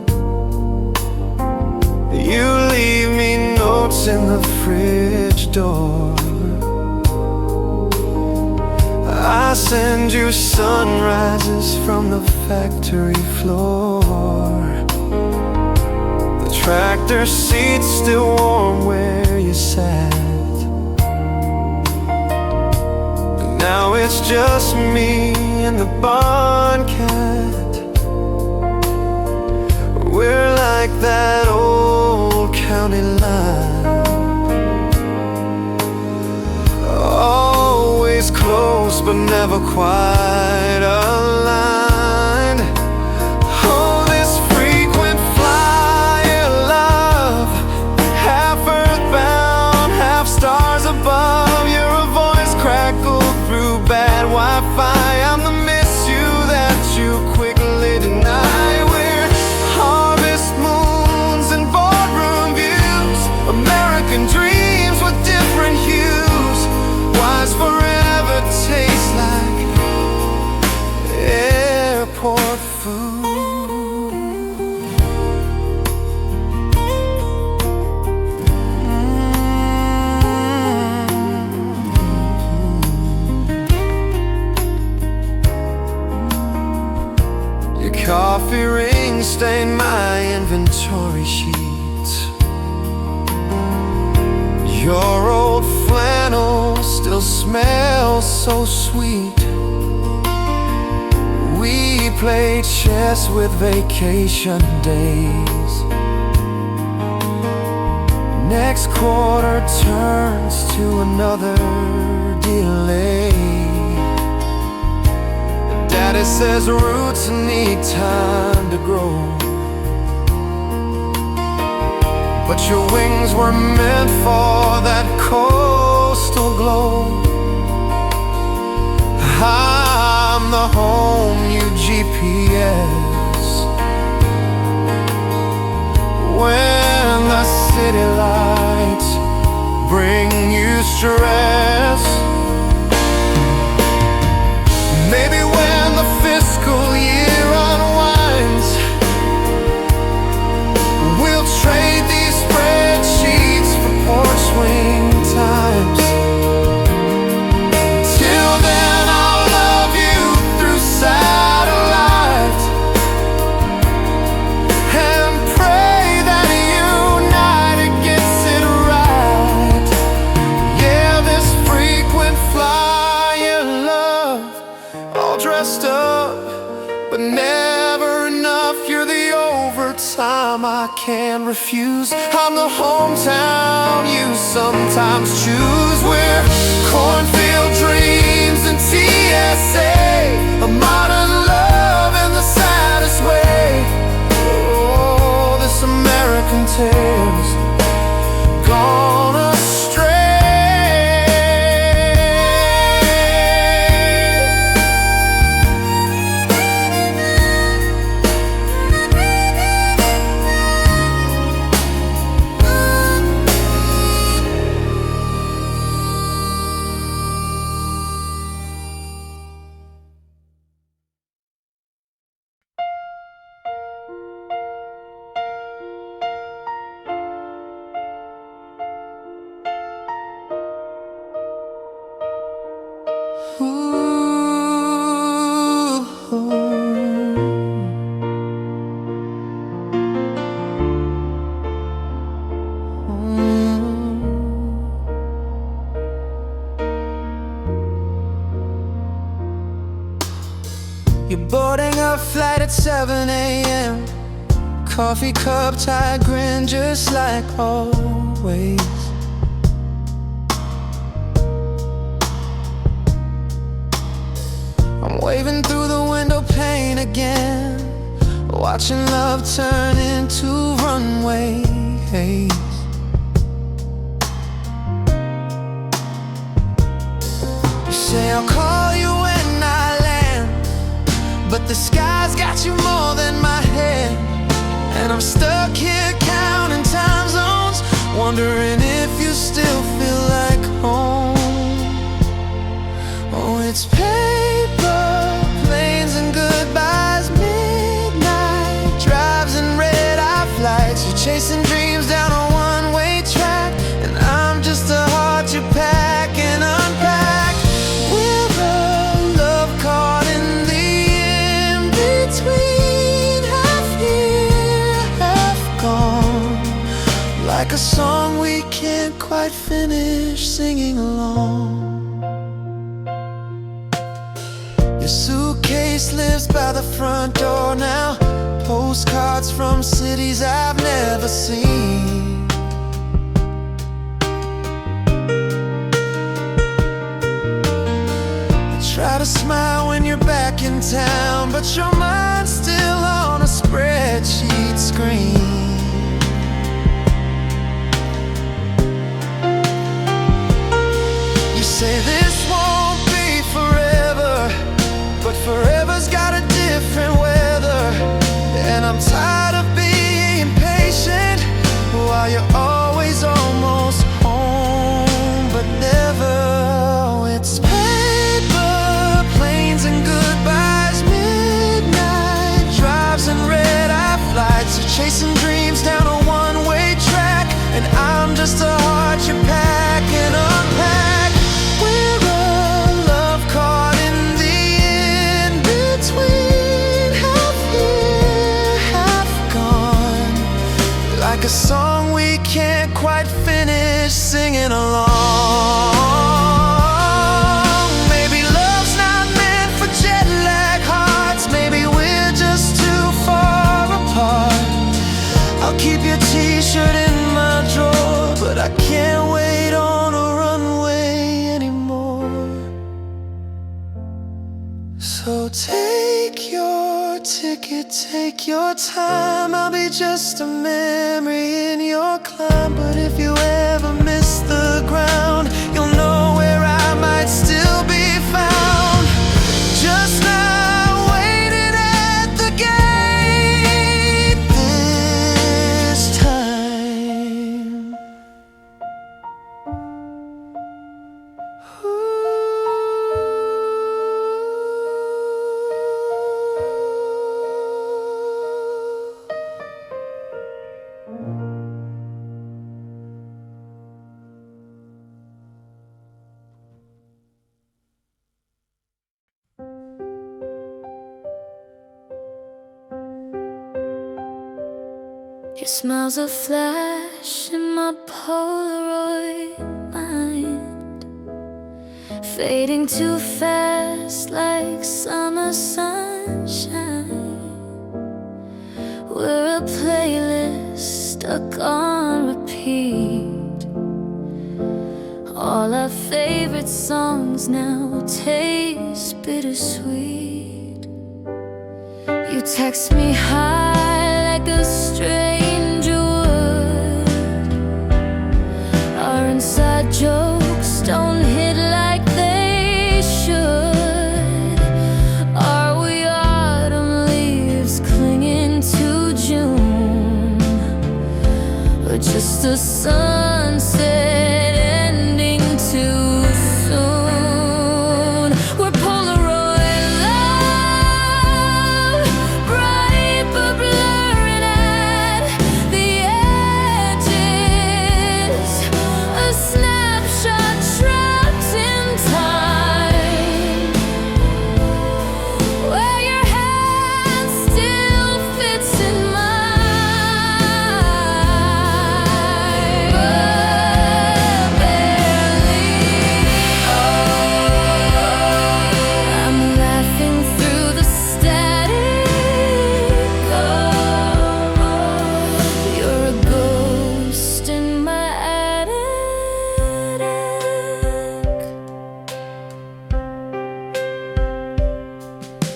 You leave me notes in the fridge door. I send you sunrises from the factory floor. The tractor seat's still warm where you sat. Now it's just me and the barn cat. We're like that old county line, always close but never quite aligned. Oh, this frequent flyer love, half earthbound, half stars above. You're a voice crackled through bad Wi-Fi. I'm the miss you that you quickly deny. We're harvest moons and boardroom views, American dreams with different hues. Why's forever taste like airport food? Your coffee ring stained my inventory sheets. Your old flannel still smells so sweet. We played chess with vacation days. Next quarter turns to another delay. Daddy says roots need time to grow, but your wings were meant for that coastal glow. I'm the home you GPS. when the city lights bring you stress. Maybe when the fiscal year unwinds, we'll trade these spreadsheets for porch swing times. Till then I'll love you through satellite and pray that United gets it right. Yeah, this frequent flyer love, all dressed up, but never enough. You're the overtime I can't refuse. I'm the hometown you sometimes choose. We're cornfield dreams and TSA, a modern love in the saddest way. Oh, this American tale's gone astray. You're boarding a flight at 7 a.m. Coffee cup, tight grin, just like always. I'm waving through the window pane again, watching love turn into runway haze. You say I'll call you when I land, but the sky's got you more than my head. And I'm stuck here counting time zones, wondering if you still feel like home. Oh, it's paper planes and goodbyes, midnight drives and red-eye flights. You're chasing dreams down a one-way track, and I'm just a heart you pack and unpack. We're a love caught in the in-between, half here, half gone, like a song we can't quite finish singing along. Your suitcase lives by the front door now, postcards from cities I've never seen. I try to smile when you're back in town, but your mind's still on a spreadsheet screen. You say this won't be forever, but forever's got a different weather. And I'm tired of being patient while you're always almost home, but never. Oh, it's paper planes and goodbyes, midnight drives and red-eye flights. You're chasing dreams down a one-way track, and I'm just a heart you pack and unpack. We're a love caught in the in-between, half here, half gone, like a song we can't quite finish singing along. Maybe love's not meant for jet-lag hearts, maybe we're just too far apart. I'll keep your t-shirt in my drawer, but I can't wait on a runway anymore. So take your ticket, take your time, I'll be just a memory in your climb. But if you ever miss the ground, you'll know where I might still be found. Just not waiting at the gate this time. Your smile's a flash in my Polaroid mind, fading too fast like summer sunshine. We're a playlist stuck on repeat. All our favorite songs now taste bittersweet. You text me high like a stranger would. Our inside jokes don't hit like they should. Are we autumn leaves clinging to June, or just a sunset ending too soon? We're Polaroid love, bright but blurring at the edges, a snapshot trapped in time, where your hand still fits in mine, but barely. I'm laughing through the static. You're a ghost in my attic.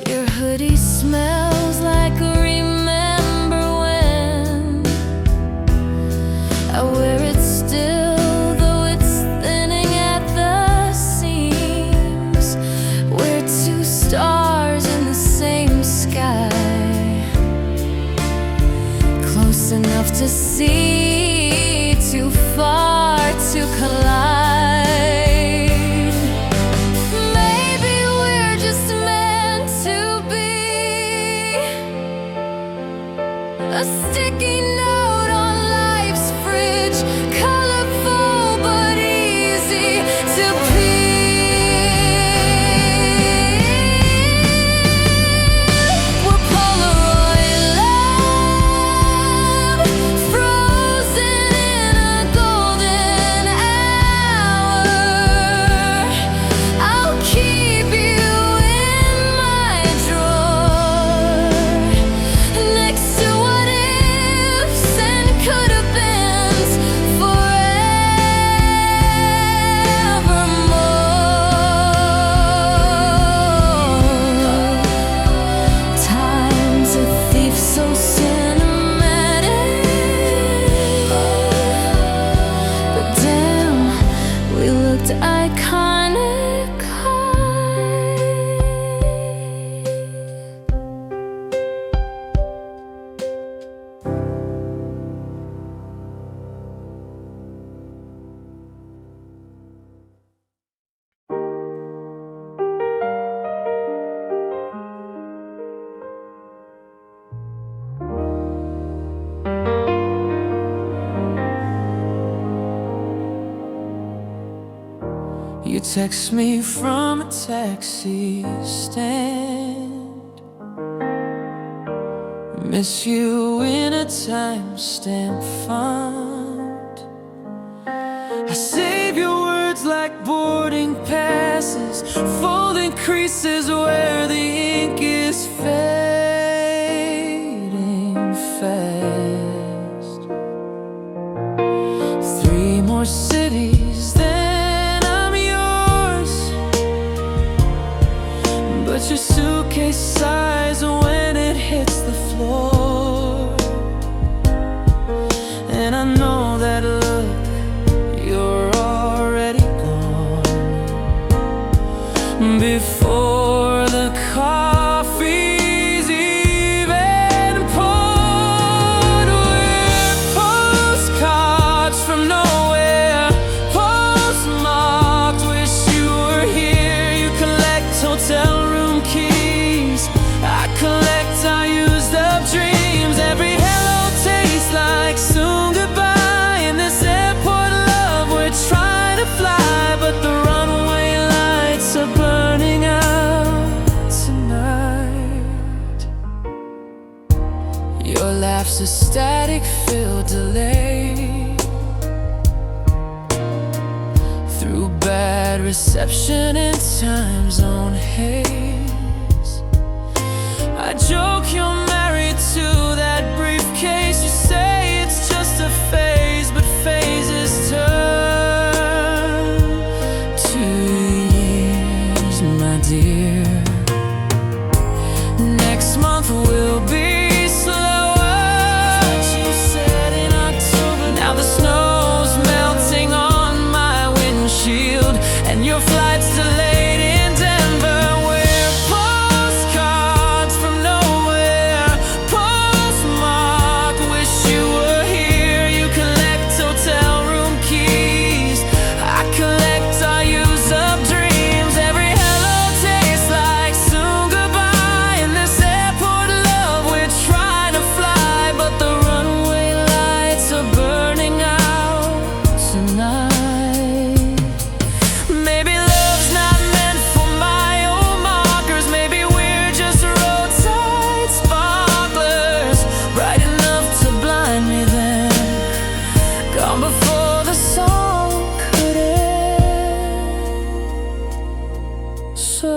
Your hoodie smells like a remember when. I wear it still, though it's thinning at the seams. We're two stars in the same sky, close enough to see, too far to collide. Maybe we're just meant to be, a sticky note on life's fridge, colorful but easy to peel. We're Polaroid love, frozen in a golden hour. I'll keep you in my drawer, next to what ifs and could have beens forevermore. Time's a thief so cinematic, but damn, we looked iconic high. You text me from a taxi stand, miss you in a timestamp font. I save your words like boarding passes, folding creases where the ink is fading fast. 3 more cities, then I'm yours, but your suitcase sighs when it hits the floor. And I know that look, you're already gone before the coffee's a static-filled delay. Through bad reception and time zone haze, I joke you're married to that briefcase. You say it's just a phase, but phases turn to years, my dear. Next month will be slower, you said in October. Now the snow's melting on my windshield, and your flight's delayed in Denver. We're postcards from nowhere, postmark, wish you were here. You collect hotel room keys, I collect our used up dreams. Every hello tastes like soon goodbye. In this airport love we're trying to fly, but the runway lights are burning out tonight. Maybe love's not meant for mile markers. Maybe we're just roadside sparklers, bright enough to blind me then, gone before the song could end. So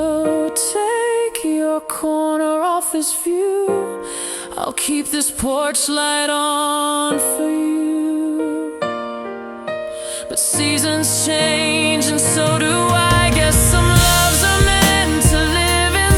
take your corner office view, I'll keep this porch light on for you. But seasons change and so do I. Guess some loves are meant to live in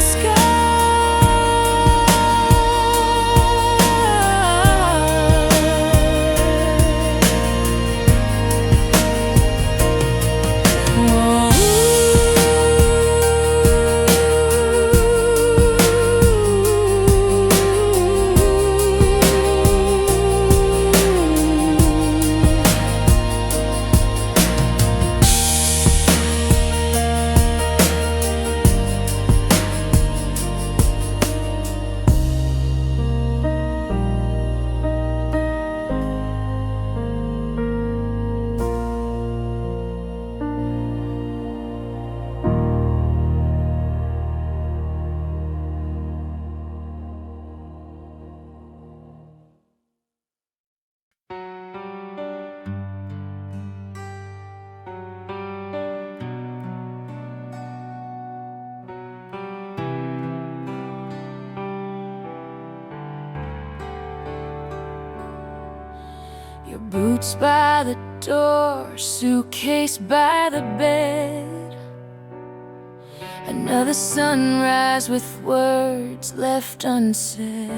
your boots by the door, suitcase by the bed. Another sunrise with words left unsaid.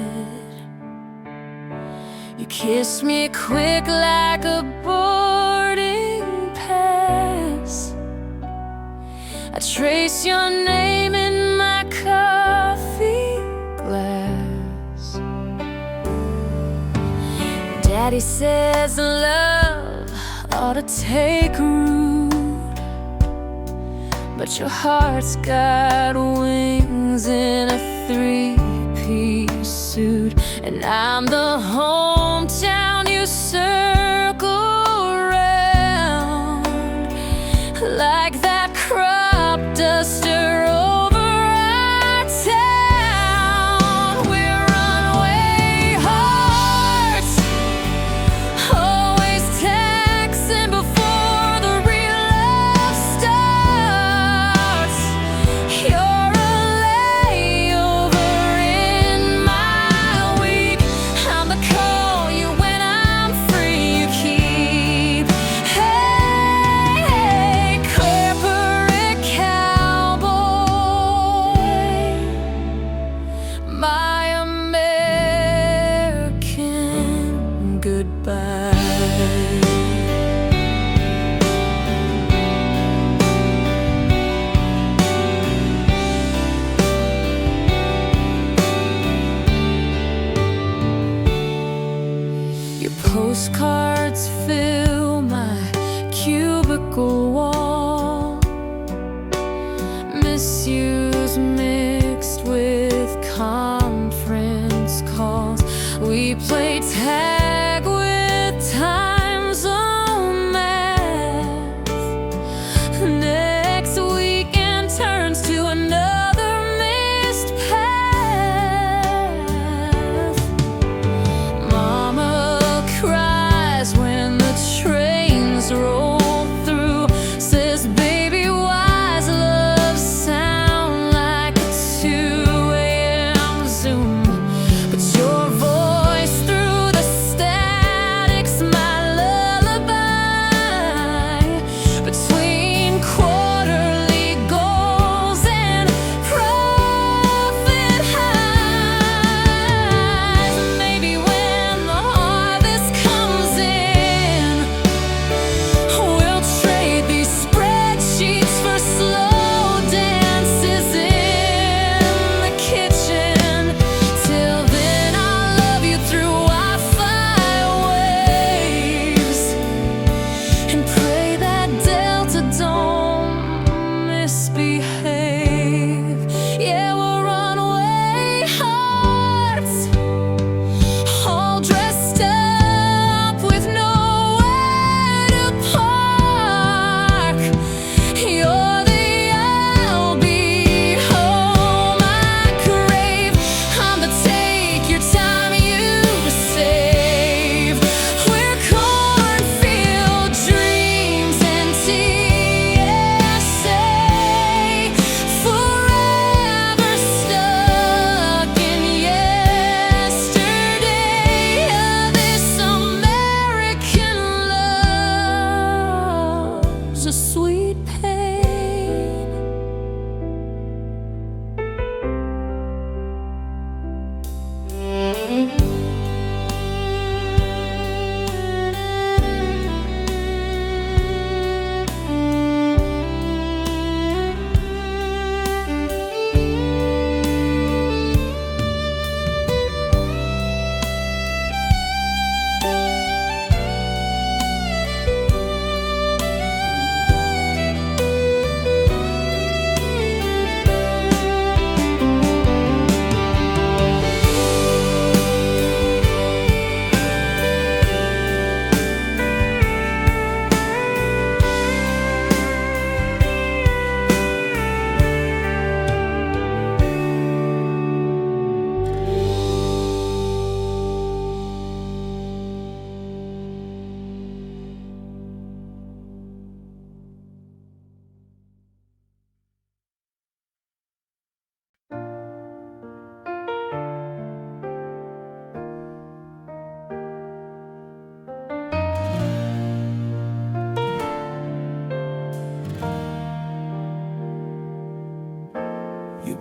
You kiss me quick like a boarding pass. I trace your name in my coffee glass. Daddy says love ought to take root, but your heart's got wings in a three-piece suit, and I'm the hometown you circle around, like that crop duster over our town. We're runaway hearts, always texting before the real love starts. You're a layover in my week, I'm the call you when I'm free, you keep. Hey, hey, corporate cowboy, my American goodbye. Your postcards fill my cubicle wall, misuse mixed with conference calls. We play tag with time zone math. Next weekend turns to another missed path. Mom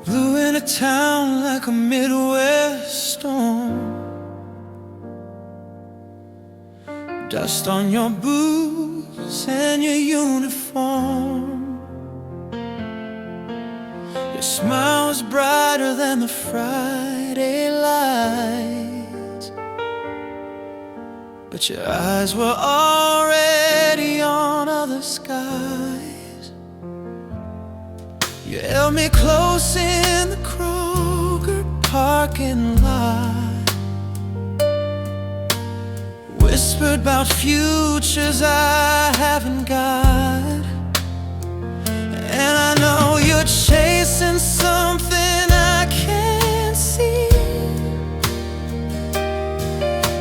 Blew into town like a Midwest storm. Dust on your boots and your uniform. Your smile was brighter than the Friday lights, but your eyes were already on other skies. You held me close in the Kroger parking lot, whispered about futures I haven't got. And I know you're chasing something I can't see,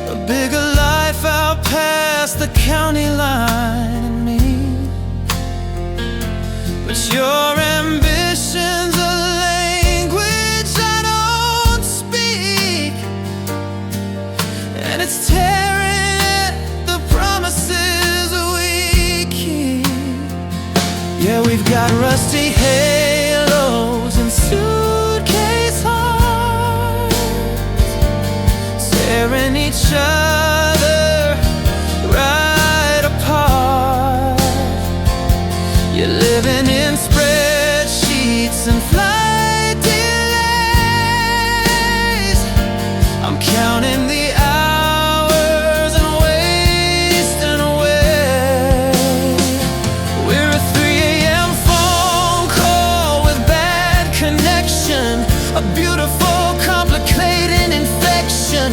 a bigger life out past the county line and me. But your ambition's a language I don't speak, and it's tearing the promises we keep. Yeah, we've got rusty halos and suitcase hearts, tearing each other right apart. You're living in spreadsheets and flight delays. I'm counting the hours and wasting away. We're a 3 a.m. phone call with bad connection, a beautiful, complicated infection.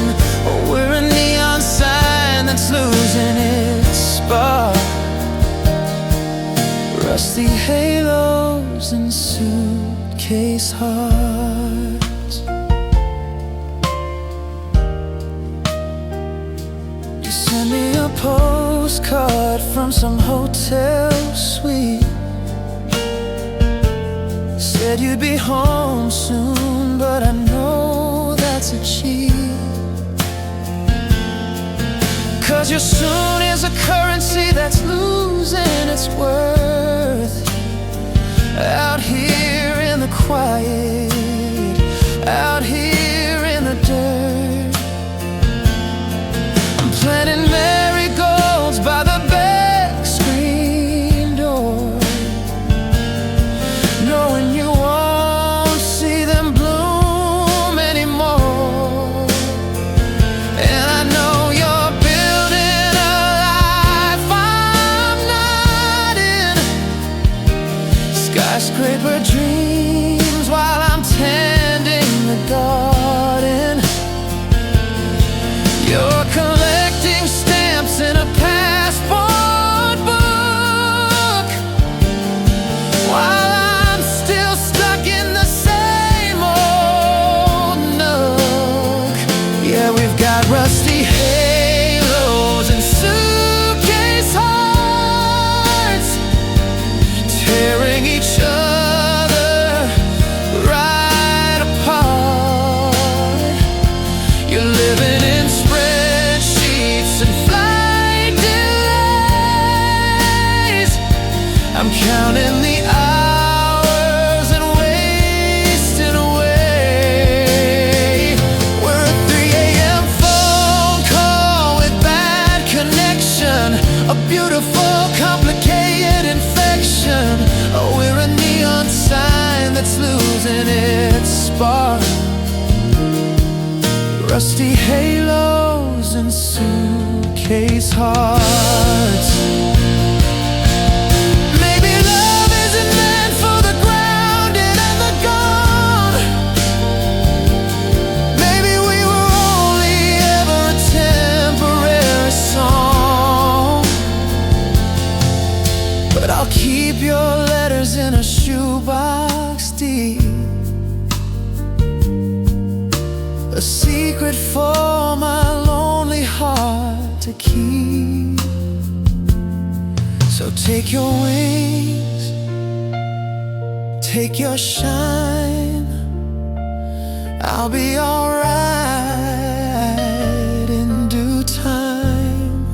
We're a neon sign that's losing its spark, rusty halos and suitcase hearts. You sent me a postcard from some hotel suite, said you'd be home soon, but I know that's a cheat. 'Cause your soon is a currency that's losing its worth out here in the quiet, out here in the dirt. I'm planting marigolds by the back screen door, knowing you won't see them bloom anymore. And I know you're building a life I'm not in, skyscraper dreams while I'm tending the garden. You're collecting stamps in a passport book, while I'm still stuck in the same old nook. Yeah, we've got rusty halos and suitcase hearts, tearing each other right apart. You're living in spreadsheets and flight delays. I'm counting the hours and wasting away. We're a 3 a.m. phone call with bad connection, a beautiful, complicated infection. Oh, we're a neon sign that's losing its spark, rusty halos and suitcase hearts. Maybe love isn't meant for the grounded and the gone. Maybe we were only ever a temporary song, but I'll keep your letters in a shoebox deep, a secret for my lonely heart to keep. So take your wings, take your shine. I'll be alright in due time.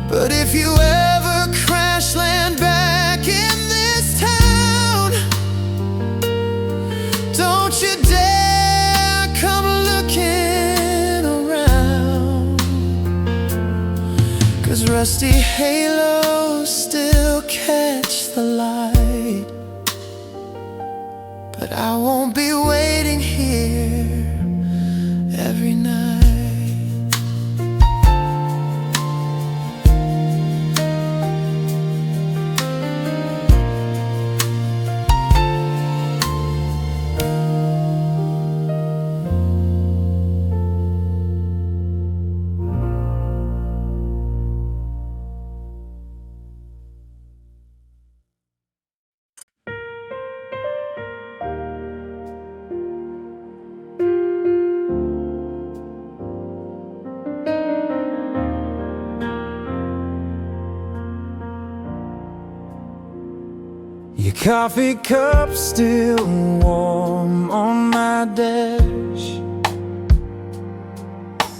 But if you ever crash land back in this town, rusty halos still catch the light, but I won't be waiting here every night. Your coffee cup still warm on my dash.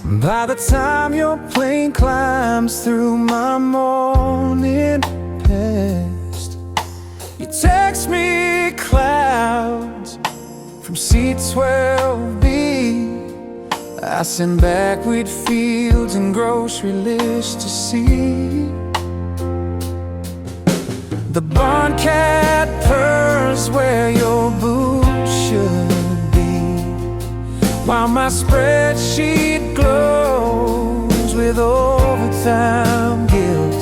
By the time your plane climbs through my morning past, you text me clouds from 𝒑𝒍𝒂𝒚𝒍𝒊𝒔𝒕. I send back wheat fields and grocery lists to see. The barn cat purrs where your boots should be, while my spreadsheet glows with overtime guilt.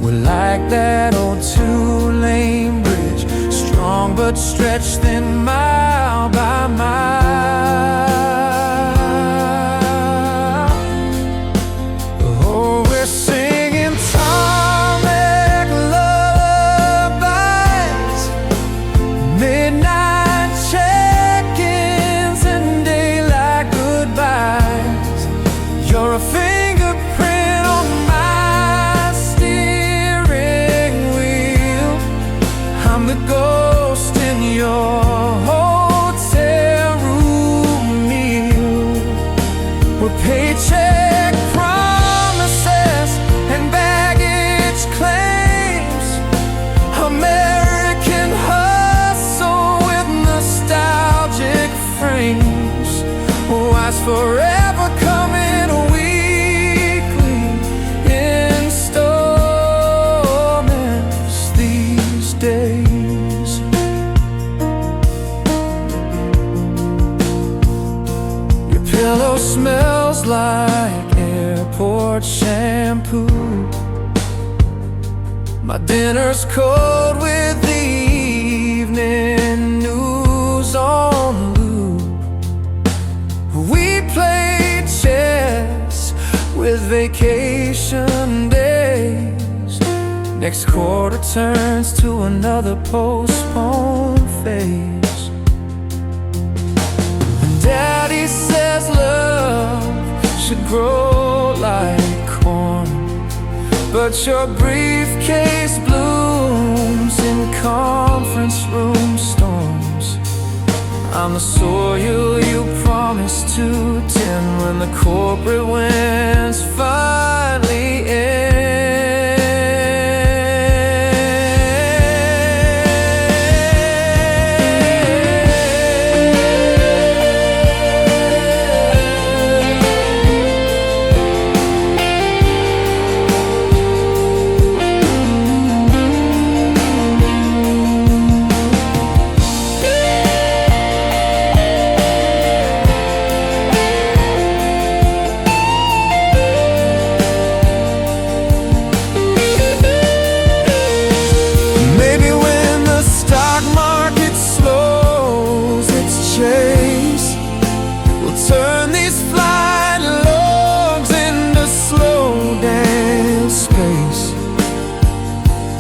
We're like that old two-lane bridge, strong but stretched thin mile by mile. Oh, we're singing midnight check-ins and daylight goodbyes. You're a fingerprint on my steering wheel. I'm the ghost in your hotel room meal. We're paycheck promises and baggage claims. American frames. Why's forever coming weekly installments these days? Your pillow smells like airport shampoo. My dinner's cold with the evening news on loop. We play chess with vacation days. Next quarter turns to another postponed phase. Daddy says love should grow like corn, but your briefcase blooms in conference room storms. I'm the soil you promised to tend when the corporate winds finally end.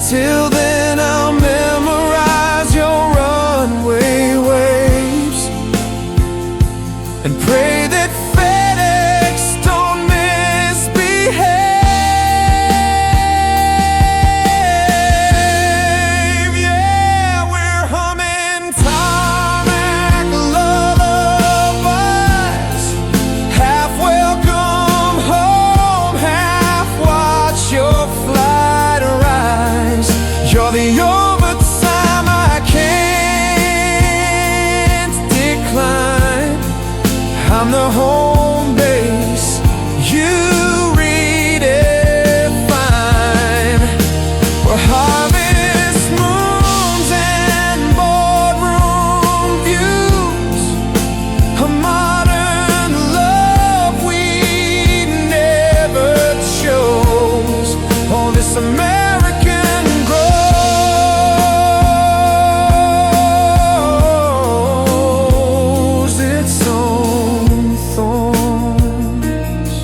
Till then I'll memorize your runway waves and pray that FedEx don't misbehave. Yeah, we're humming tarmac lullabies, half welcome home, half watch your flight arrive. You're the overtime I can't decline. I'm the home base you read American grows its own thorns.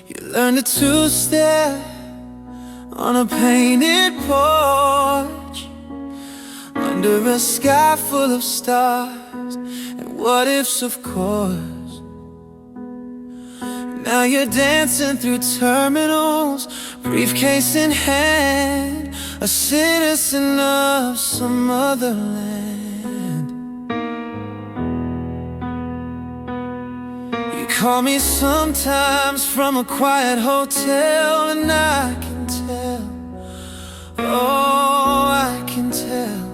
You learn to two-step on a painted porch under a sky full of stars and what ifs, of course. Now you're dancing through terminals, briefcase in hand, a citizen of some other land. You call me sometimes from a quiet hotel, and I can tell, oh, I can tell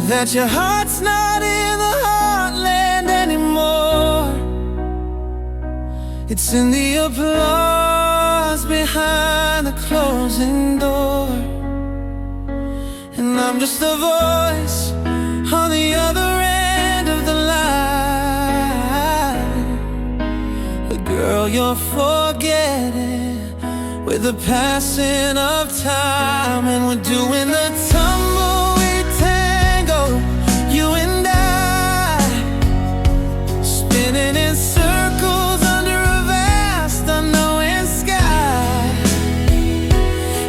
that your heart's not in the heartland anymore. It's in the applause behind the closing door. And I'm just a voice on the other end of the line, a girl you're forgetting with the passing of time. And we're doing the tumbleweed tango, you and I, spinning in circles under a vast unknowing sky.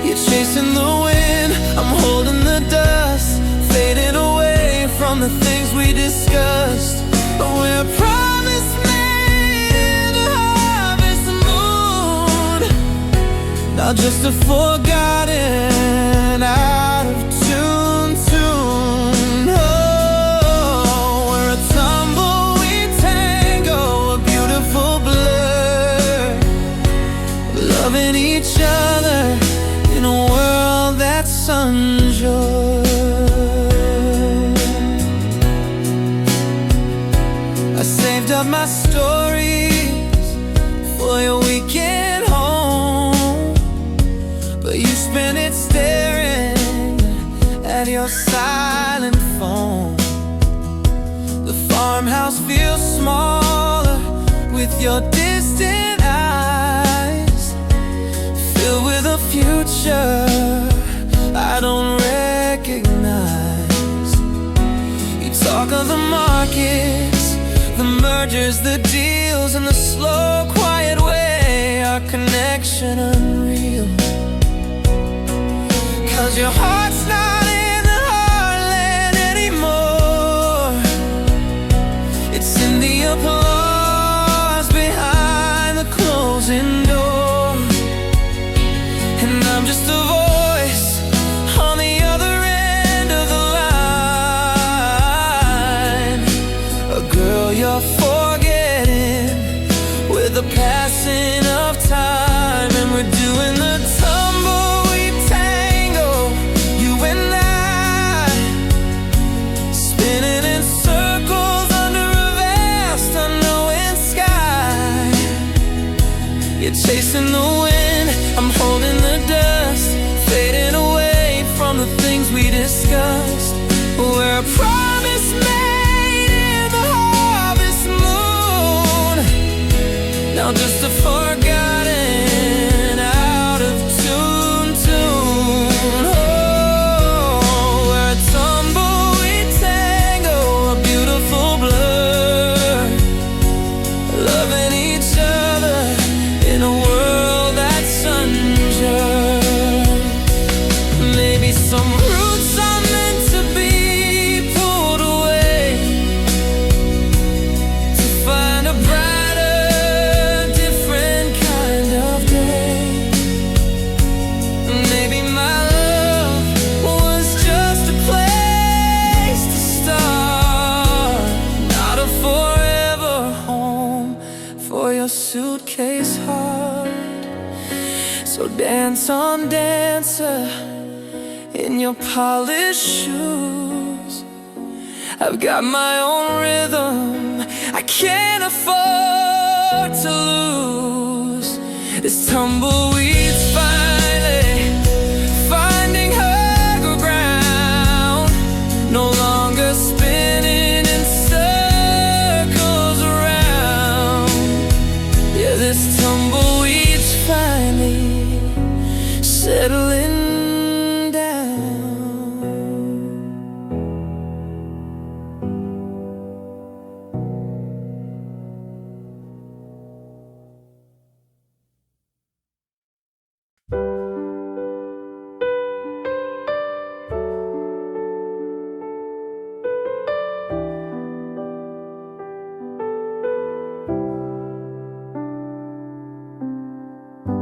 You're chasing the wind, I'm holding the dust, fading away from the things we discussed. But we're promised made in the harvest moon, not just a forgotten, out of tune tune. Oh, we're a tumbleweed tango, a beautiful blur, loving each other in a world that's unsure. I saved up my stories for your weekend home, but you spent it staring at your silent phone. The farmhouse feels smaller with your distant eyes, filled with a future I don't recognize. You talk of the markets, the mergers, the deals, and the slow, quiet way our connection unreal. 'Cause your heart's not in the heartland anymore. It's in the applause behind the closing door. And I'm just a voice on the other end of the line, a girl you're forgetting with the passing of time. And we're doing the tumbleweed tango, you and So dance on, dancer, in your polished shoes. I've got my own rhythm, I can't afford to lose. This tumbleweed's finally finding her ground, no longer spinning in circles around. Yeah, this tumbleweed's finally settling down.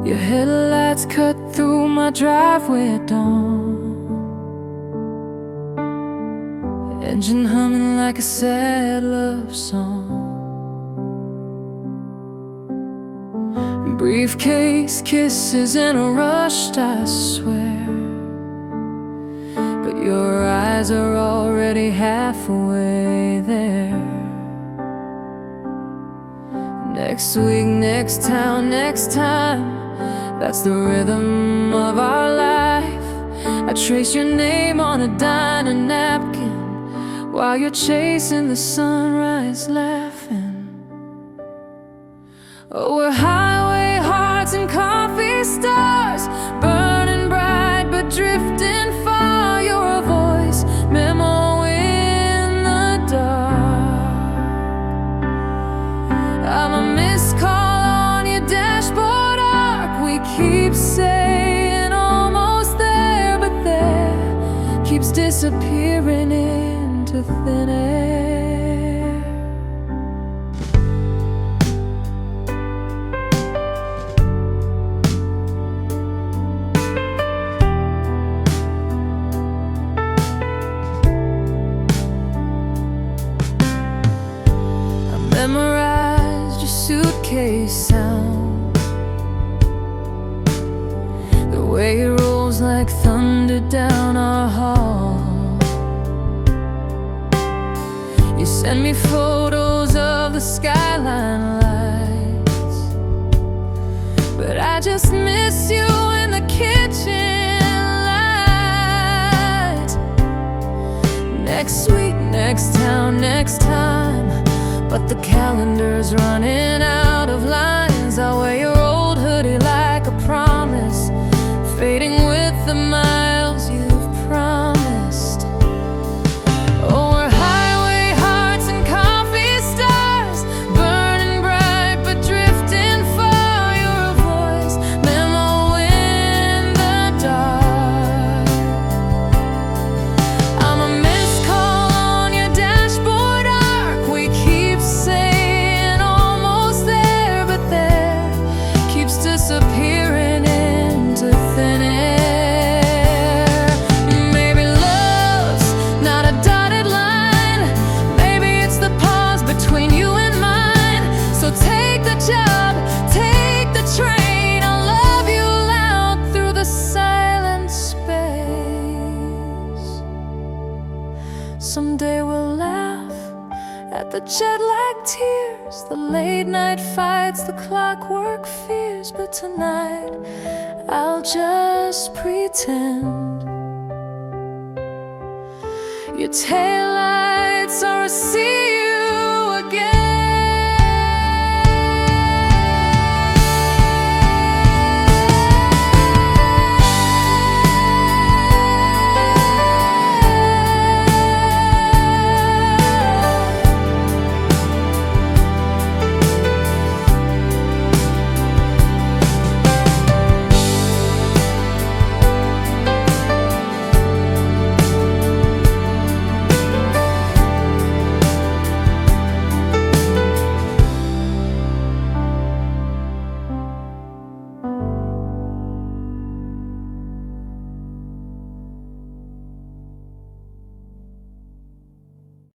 Your headlights cut through my driveway at dawn, engine humming like a sad love song. Briefcase kisses in a rush, I swear, but your eyes are already halfway there. Next week, next town, next time, that's the rhythm of our life. I trace your name on a diner napkin while you're chasing the sunrise laughing. Oh, we're highway hearts and coffee stars, burning bright but drifting far. You're a voice memo in the dark. I'm a missed call on your dashboard arc. We keep saying almost there, but there keeps disappearing into thin air. I memorized your suitcase sound, the way it rolls like thunder down our hall. You send me photos of the skyline lights, but I just miss you in the kitchen light. Next week, next town, next time, but the calendar's running out of lines. I'll wear your old hoodie like a promise, fading with the miles you've promised. Oh, we're highway hearts and coffee stars, burning bright but drifting far. You're a voice memo in the dark. I'm a missed call on your dashboard arc. We keep saying almost there, but there keeps disappearing into thin air. Maybe love's not a dotted line, maybe it's the pause between you and mine. So take the job, take the train, I'll love you loud through the silent space. Someday we'll laugh at the jet-lag tears, the late-night fights, the clockwork fears. But tonight I'll just pretend your taillights are a